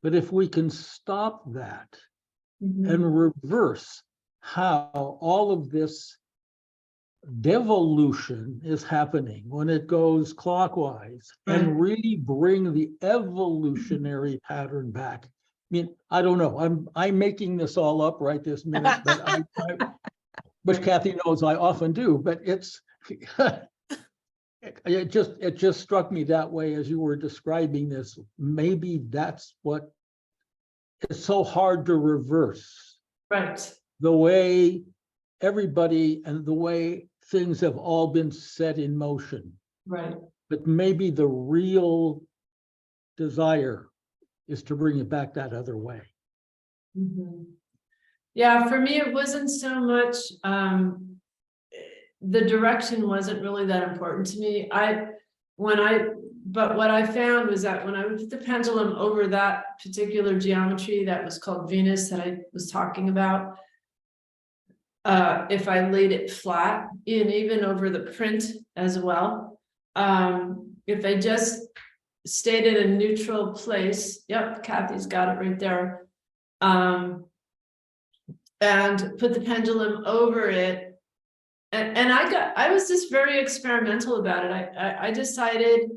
but if we can stop that Mhm. and reverse how all of this devolution is happening when it goes clockwise and really bring the evolutionary pattern back. I mean, I don't know. I'm making this all up right this minute, but which Kathy knows I often do. But it's it just struck me that way as you were describing this. Maybe that's what is so hard to reverse. Right. The way everybody and the way things have all been set in motion. Right. But maybe the real desire is to bring it back that other way. Mhm. Yeah, for me, it wasn't so much, the direction wasn't really that important to me. But what I found was that when I moved the pendulum over that particular geometry that was called Venus that I was talking about, if I laid it flat and even over the print as well, if I just stayed in a neutral place, yep, Kathy's got it right there. and put the pendulum over it. And I was just very experimental about it. I decided,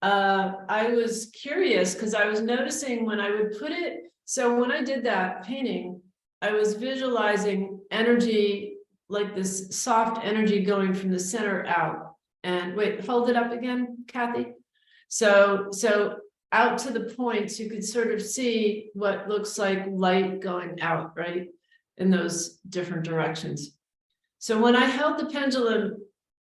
I was curious because I was noticing when I would put it, so when I did that painting, I was visualizing energy, like this soft energy going from the center out. And wait, hold it up again, Kathy. So out to the points, you could sort of see what looks like light going out, right? In those different directions. So when I held the pendulum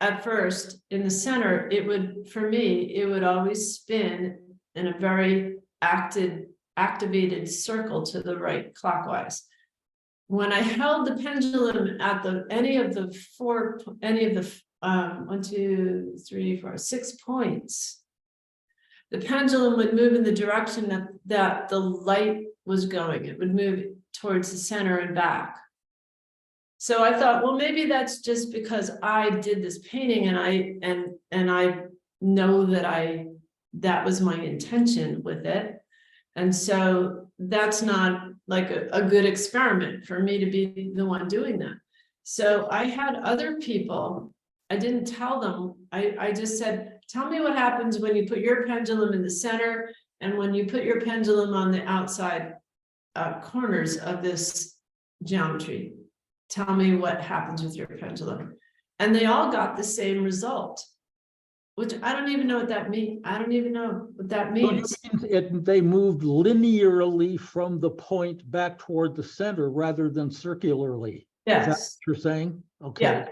at first in the center, it would, for me, it would always spin in a very activated circle to the right clockwise. When I held the pendulum at any of the 1, 2, 3, 4, 6 points, the pendulum would move in the direction that the light was going. It would move towards the center and back. So I thought, well, maybe that's just because I did this painting and I know that was my intention with it. And so that's not like a good experiment for me to be the one doing that. So I had other people, I didn't tell them, I just said, tell me what happens when you put your pendulum in the center and when you put your pendulum on the outside corners of this geometry. Tell me what happens with your pendulum. And they all got the same result, which I don't even know what that means. I don't even know what that means. They moved linearly from the point back toward the center rather than circularly. Is that Yes. what you're saying? Okay. Yeah.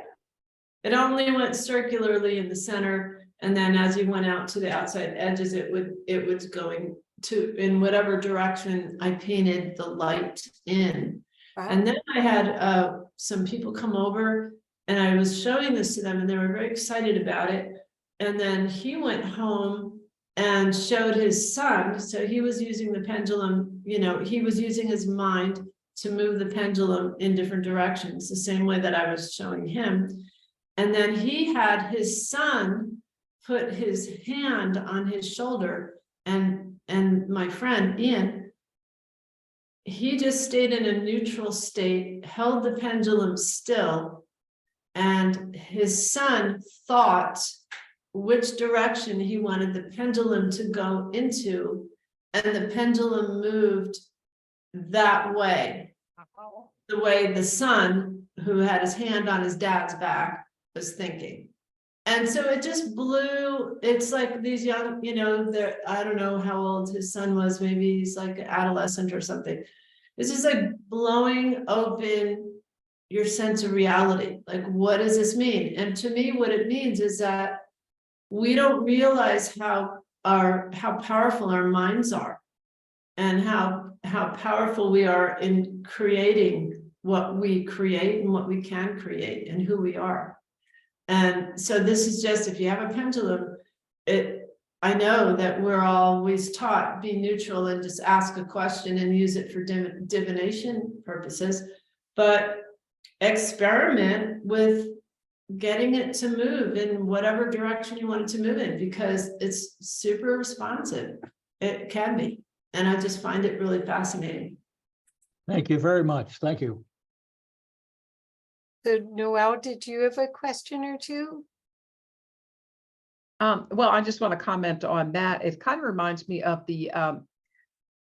It only went circularly in the center. And then as you went out to the outside edges, it was going to in whatever direction I painted the light in. Wow. And then I had some people come over and I was showing this to them and they were very excited about it. And then he went home and showed his son. So he was using the pendulum, he was using his mind to move the pendulum in different directions, the same way that I was showing him. And then he had his son put his hand on his shoulder and my friend Ian, he just stayed in a neutral state, held the pendulum still, and his son thought which direction he wanted the pendulum to go into, and the pendulum moved that way, the way the son, who had his hand on his dad's back, was thinking. And so it just blew, it's like these young, I don't know how old his son was, maybe he's like an adolescent or something. It's just like blowing open your sense of reality. Like, what does this mean? And to me, what it means is that we don't realize how powerful our minds are and how powerful we are in creating what we create and what we can create and who we are. And so this is just, if you have a pendulum, I know that we're always taught be neutral and just ask a question and use it for divination purposes, but experiment with getting it to move in whatever direction you want it to move in, because it's super responsive. It can be. And I just find it really fascinating. Thank you very much. Thank you. So Noelle, did you have a question or two? Well, I just want to comment on that. It kind of reminds me of the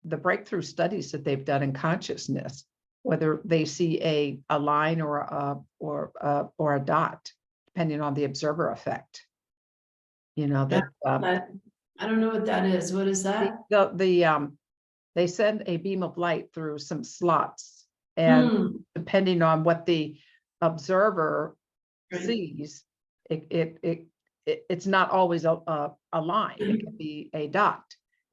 breakthrough studies that they've done in consciousness, whether they see a line or a dot, depending on the observer effect. That I don't know what that is. What is that? They send a beam of light through some slots, and depending on what the observer sees, it's not always a line. It can be a dot,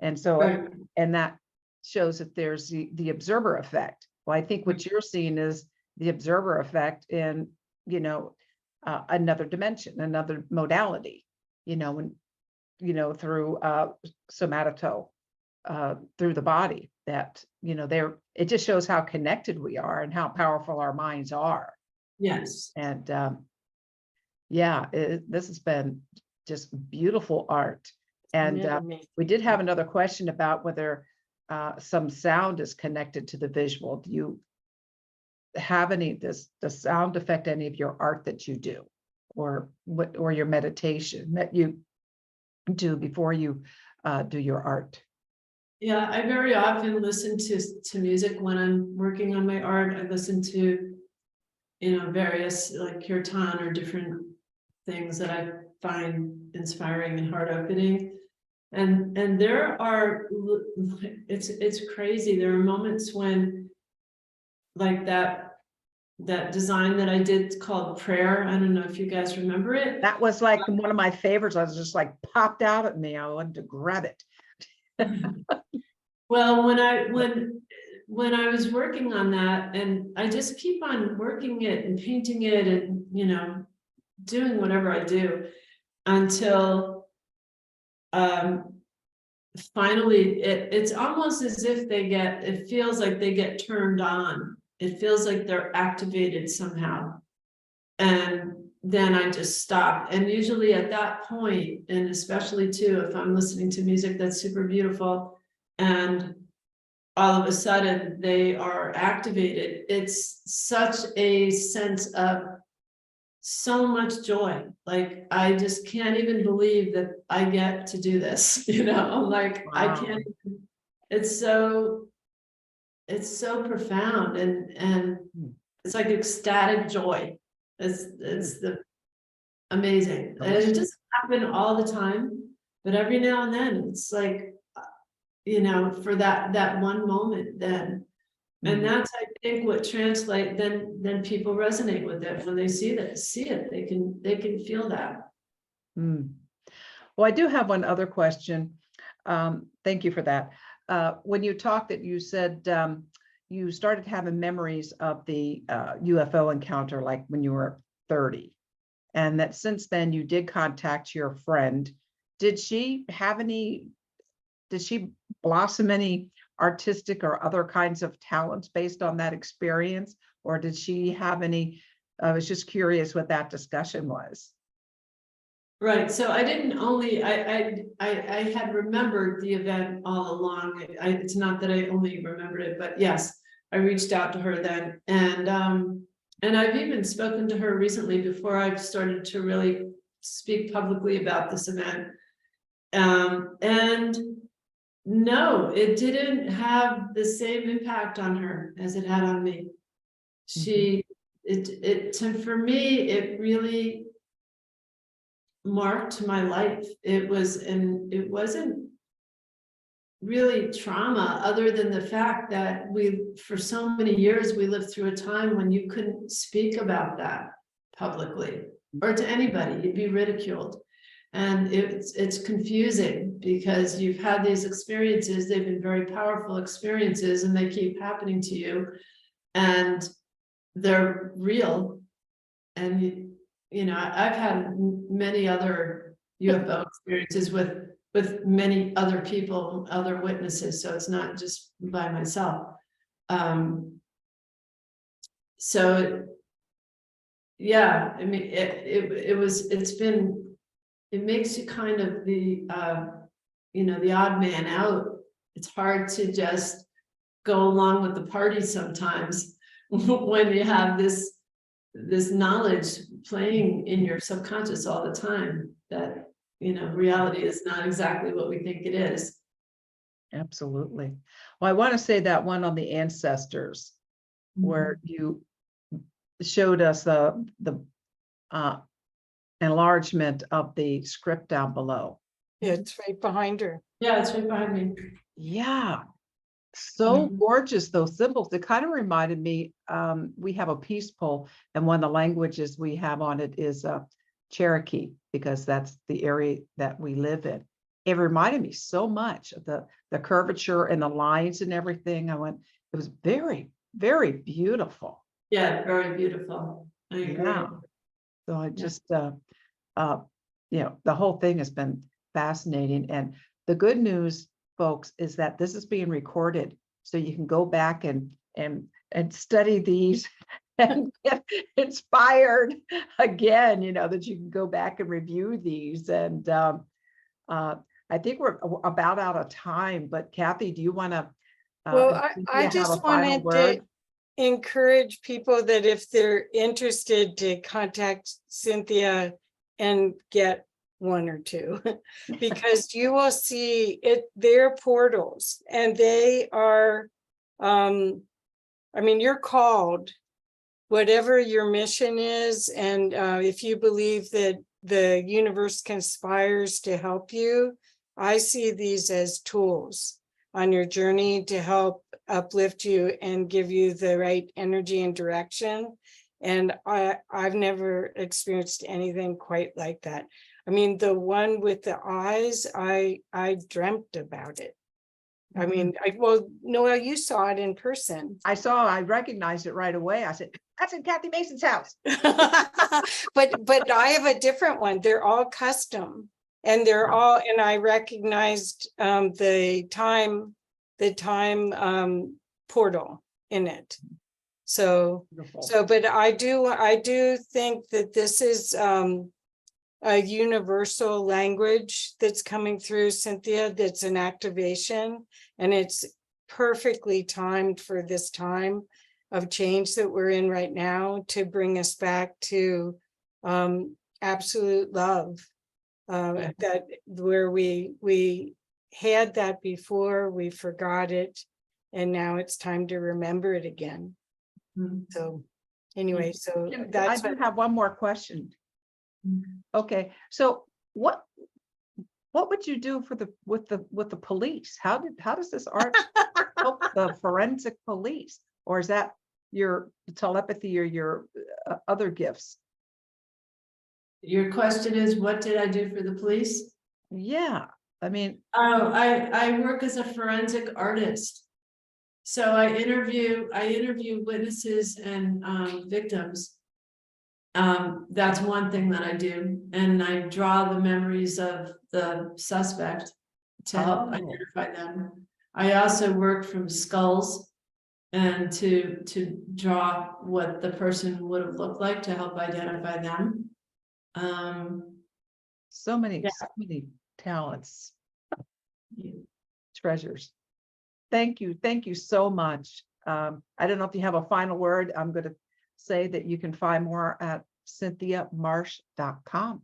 and so and that shows that there's the observer effect. Well, I think what you're seeing is the observer effect in another dimension, another modality. Through somatoto, through the body. That it just shows how connected we are and how powerful our minds are. Yes. And this has been just beautiful art. And we did have another question about whether some sound is connected to the visual. have any, the sound affect any of your art that you do? Or what, or your meditation that you do before you do your art? Yeah, I very often listen to music when I'm working on my art. I listen to, various like kirtan or different things that I find inspiring and heart opening. And there are, it's crazy. There are moments when, like that design that I did called Prayer. I don't know if you guys remember it. That was like one of my favorites. I was just like popped out at me. I wanted to grab it. Well, when I was working on that, and I just keep on working it and painting it and, doing whatever I do until finally it's almost as if it feels like they get turned on. It feels like they're activated somehow. And then I just stop. And usually at that point, and especially too, if I'm listening to music that's super beautiful and all of a sudden they are activated, it's such a sense of so much joy. Like, I just can't even believe that I get to do this, like I Wow. can't, it's so profound and it's like ecstatic joy. It's the amazing. And it doesn't happen all the time, but every now and then it's like, for that one moment then. And that's, I think, what translate, then people resonate with it when they see it, they can feel that. Mm. Well, I do have one other question. Thank you for that. When you talked that you said you started having memories of the UFO encounter, like when you were 30, and that since then you did contact your friend. Did she blossom any artistic or other kinds of talents based on that experience? Or did she have any, I was just curious what that discussion was. Right, so I didn't only, I had remembered the event all along. It's not that I only remembered it, but yes, I reached out to her then. And I've even spoken to her recently before I've started to really speak publicly about this event. And no, it didn't have the same impact on her as it had on me. For me, it really marked my life. It wasn't really trauma, other than the fact that for so many years, we lived through a time when you couldn't speak about that publicly or to anybody. You'd be ridiculed. And it's confusing because you've had these experiences, they've been very powerful experiences, and they keep happening to you, and they're real. And I've had many other UFO experiences with many other people, other witnesses, so it's not just by myself. So yeah, I mean, it makes you kind of the odd man out. It's hard to just go along with the party sometimes when you have this knowledge playing in your subconscious all the time that reality is not exactly what we think it is. Absolutely. Well, I want to say that one on the ancestors, where you showed us the enlargement of the script down below. Yeah, it's right behind her. Yeah, it's right behind me. Yeah, so gorgeous, those symbols. It kind of reminded me, we have a peace pole, and one of the languages we have on it is Cherokee, because that's the area that we live in. It reminded me so much of the curvature and the lines and everything. It was very, very beautiful. Yeah, very beautiful. I agree. Yeah. So I just, the whole thing has been fascinating. And the good news, folks, is that this is being recorded, so you can go back and study these and get inspired again, that you can go back and review these. And I think we're about out of time, but Kathy, do you want to? Well, I just wanted to, encourage people that if they're interested to contact Cynthia and get one or two, because you will see it, their portals, and they are, I mean, you're called, whatever your mission is, and if you believe that the universe conspires to help you, I see these as tools on your journey to help uplift you and give you the right energy and direction. And I've never experienced anything quite like that. I mean, the one with the eyes, I dreamt about it. I mean, well, Noel, you saw it in person. I recognized it right away. I said, that's in Kathy Mason's house. But I have a different one. They're all custom, and they're all, and I recognized the time portal in it. So Beautiful. but I do think that this is a universal language that's coming through, Cynthia, that's an activation, and it's perfectly timed for this time of change that we're in right now to bring us back to absolute love. That where we had that before, we forgot it, and now it's time to remember it again. So anyway, so I that's do what, have one more question. Okay, so what would you do for with the police? How does this art help the forensic police? Or is that your telepathy or your other gifts? Your question is, what did I do for the police? Yeah, I mean, Oh, I work as a forensic artist. So I interview witnesses and victims. That's one thing that I do, and I draw the memories of the suspect to help Oh. identify them. I also work from skulls and to draw what the person would have looked like to help identify them. so many Yeah. talents, treasures. Thank you so much. I don't know if you have a final word. I'm going to say that you can find more at cynthiamarsh.com.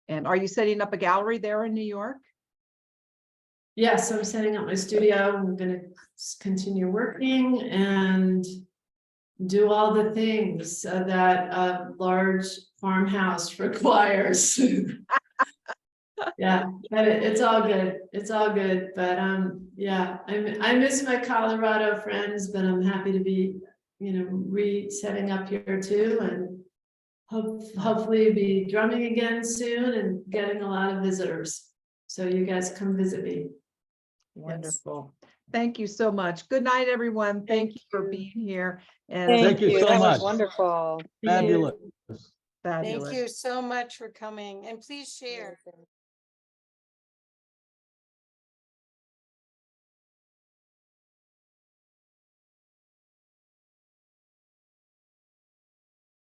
And are you setting up a gallery there in New York? Yes, I'm setting up my studio. I'm gonna continue working and do all the things that a large farmhouse requires. Yeah, but it's all good. It's all good. But yeah, I miss my Colorado friends, but I'm happy to be, setting up here too, and hopefully be drumming again soon and getting a lot of visitors. So you guys come visit me. Wonderful. Thank you so much. Good night, everyone. Thank you for you. being here. And Thank you so That much. was wonderful. Fabulous. thank fabulous. you so much for coming, and please share.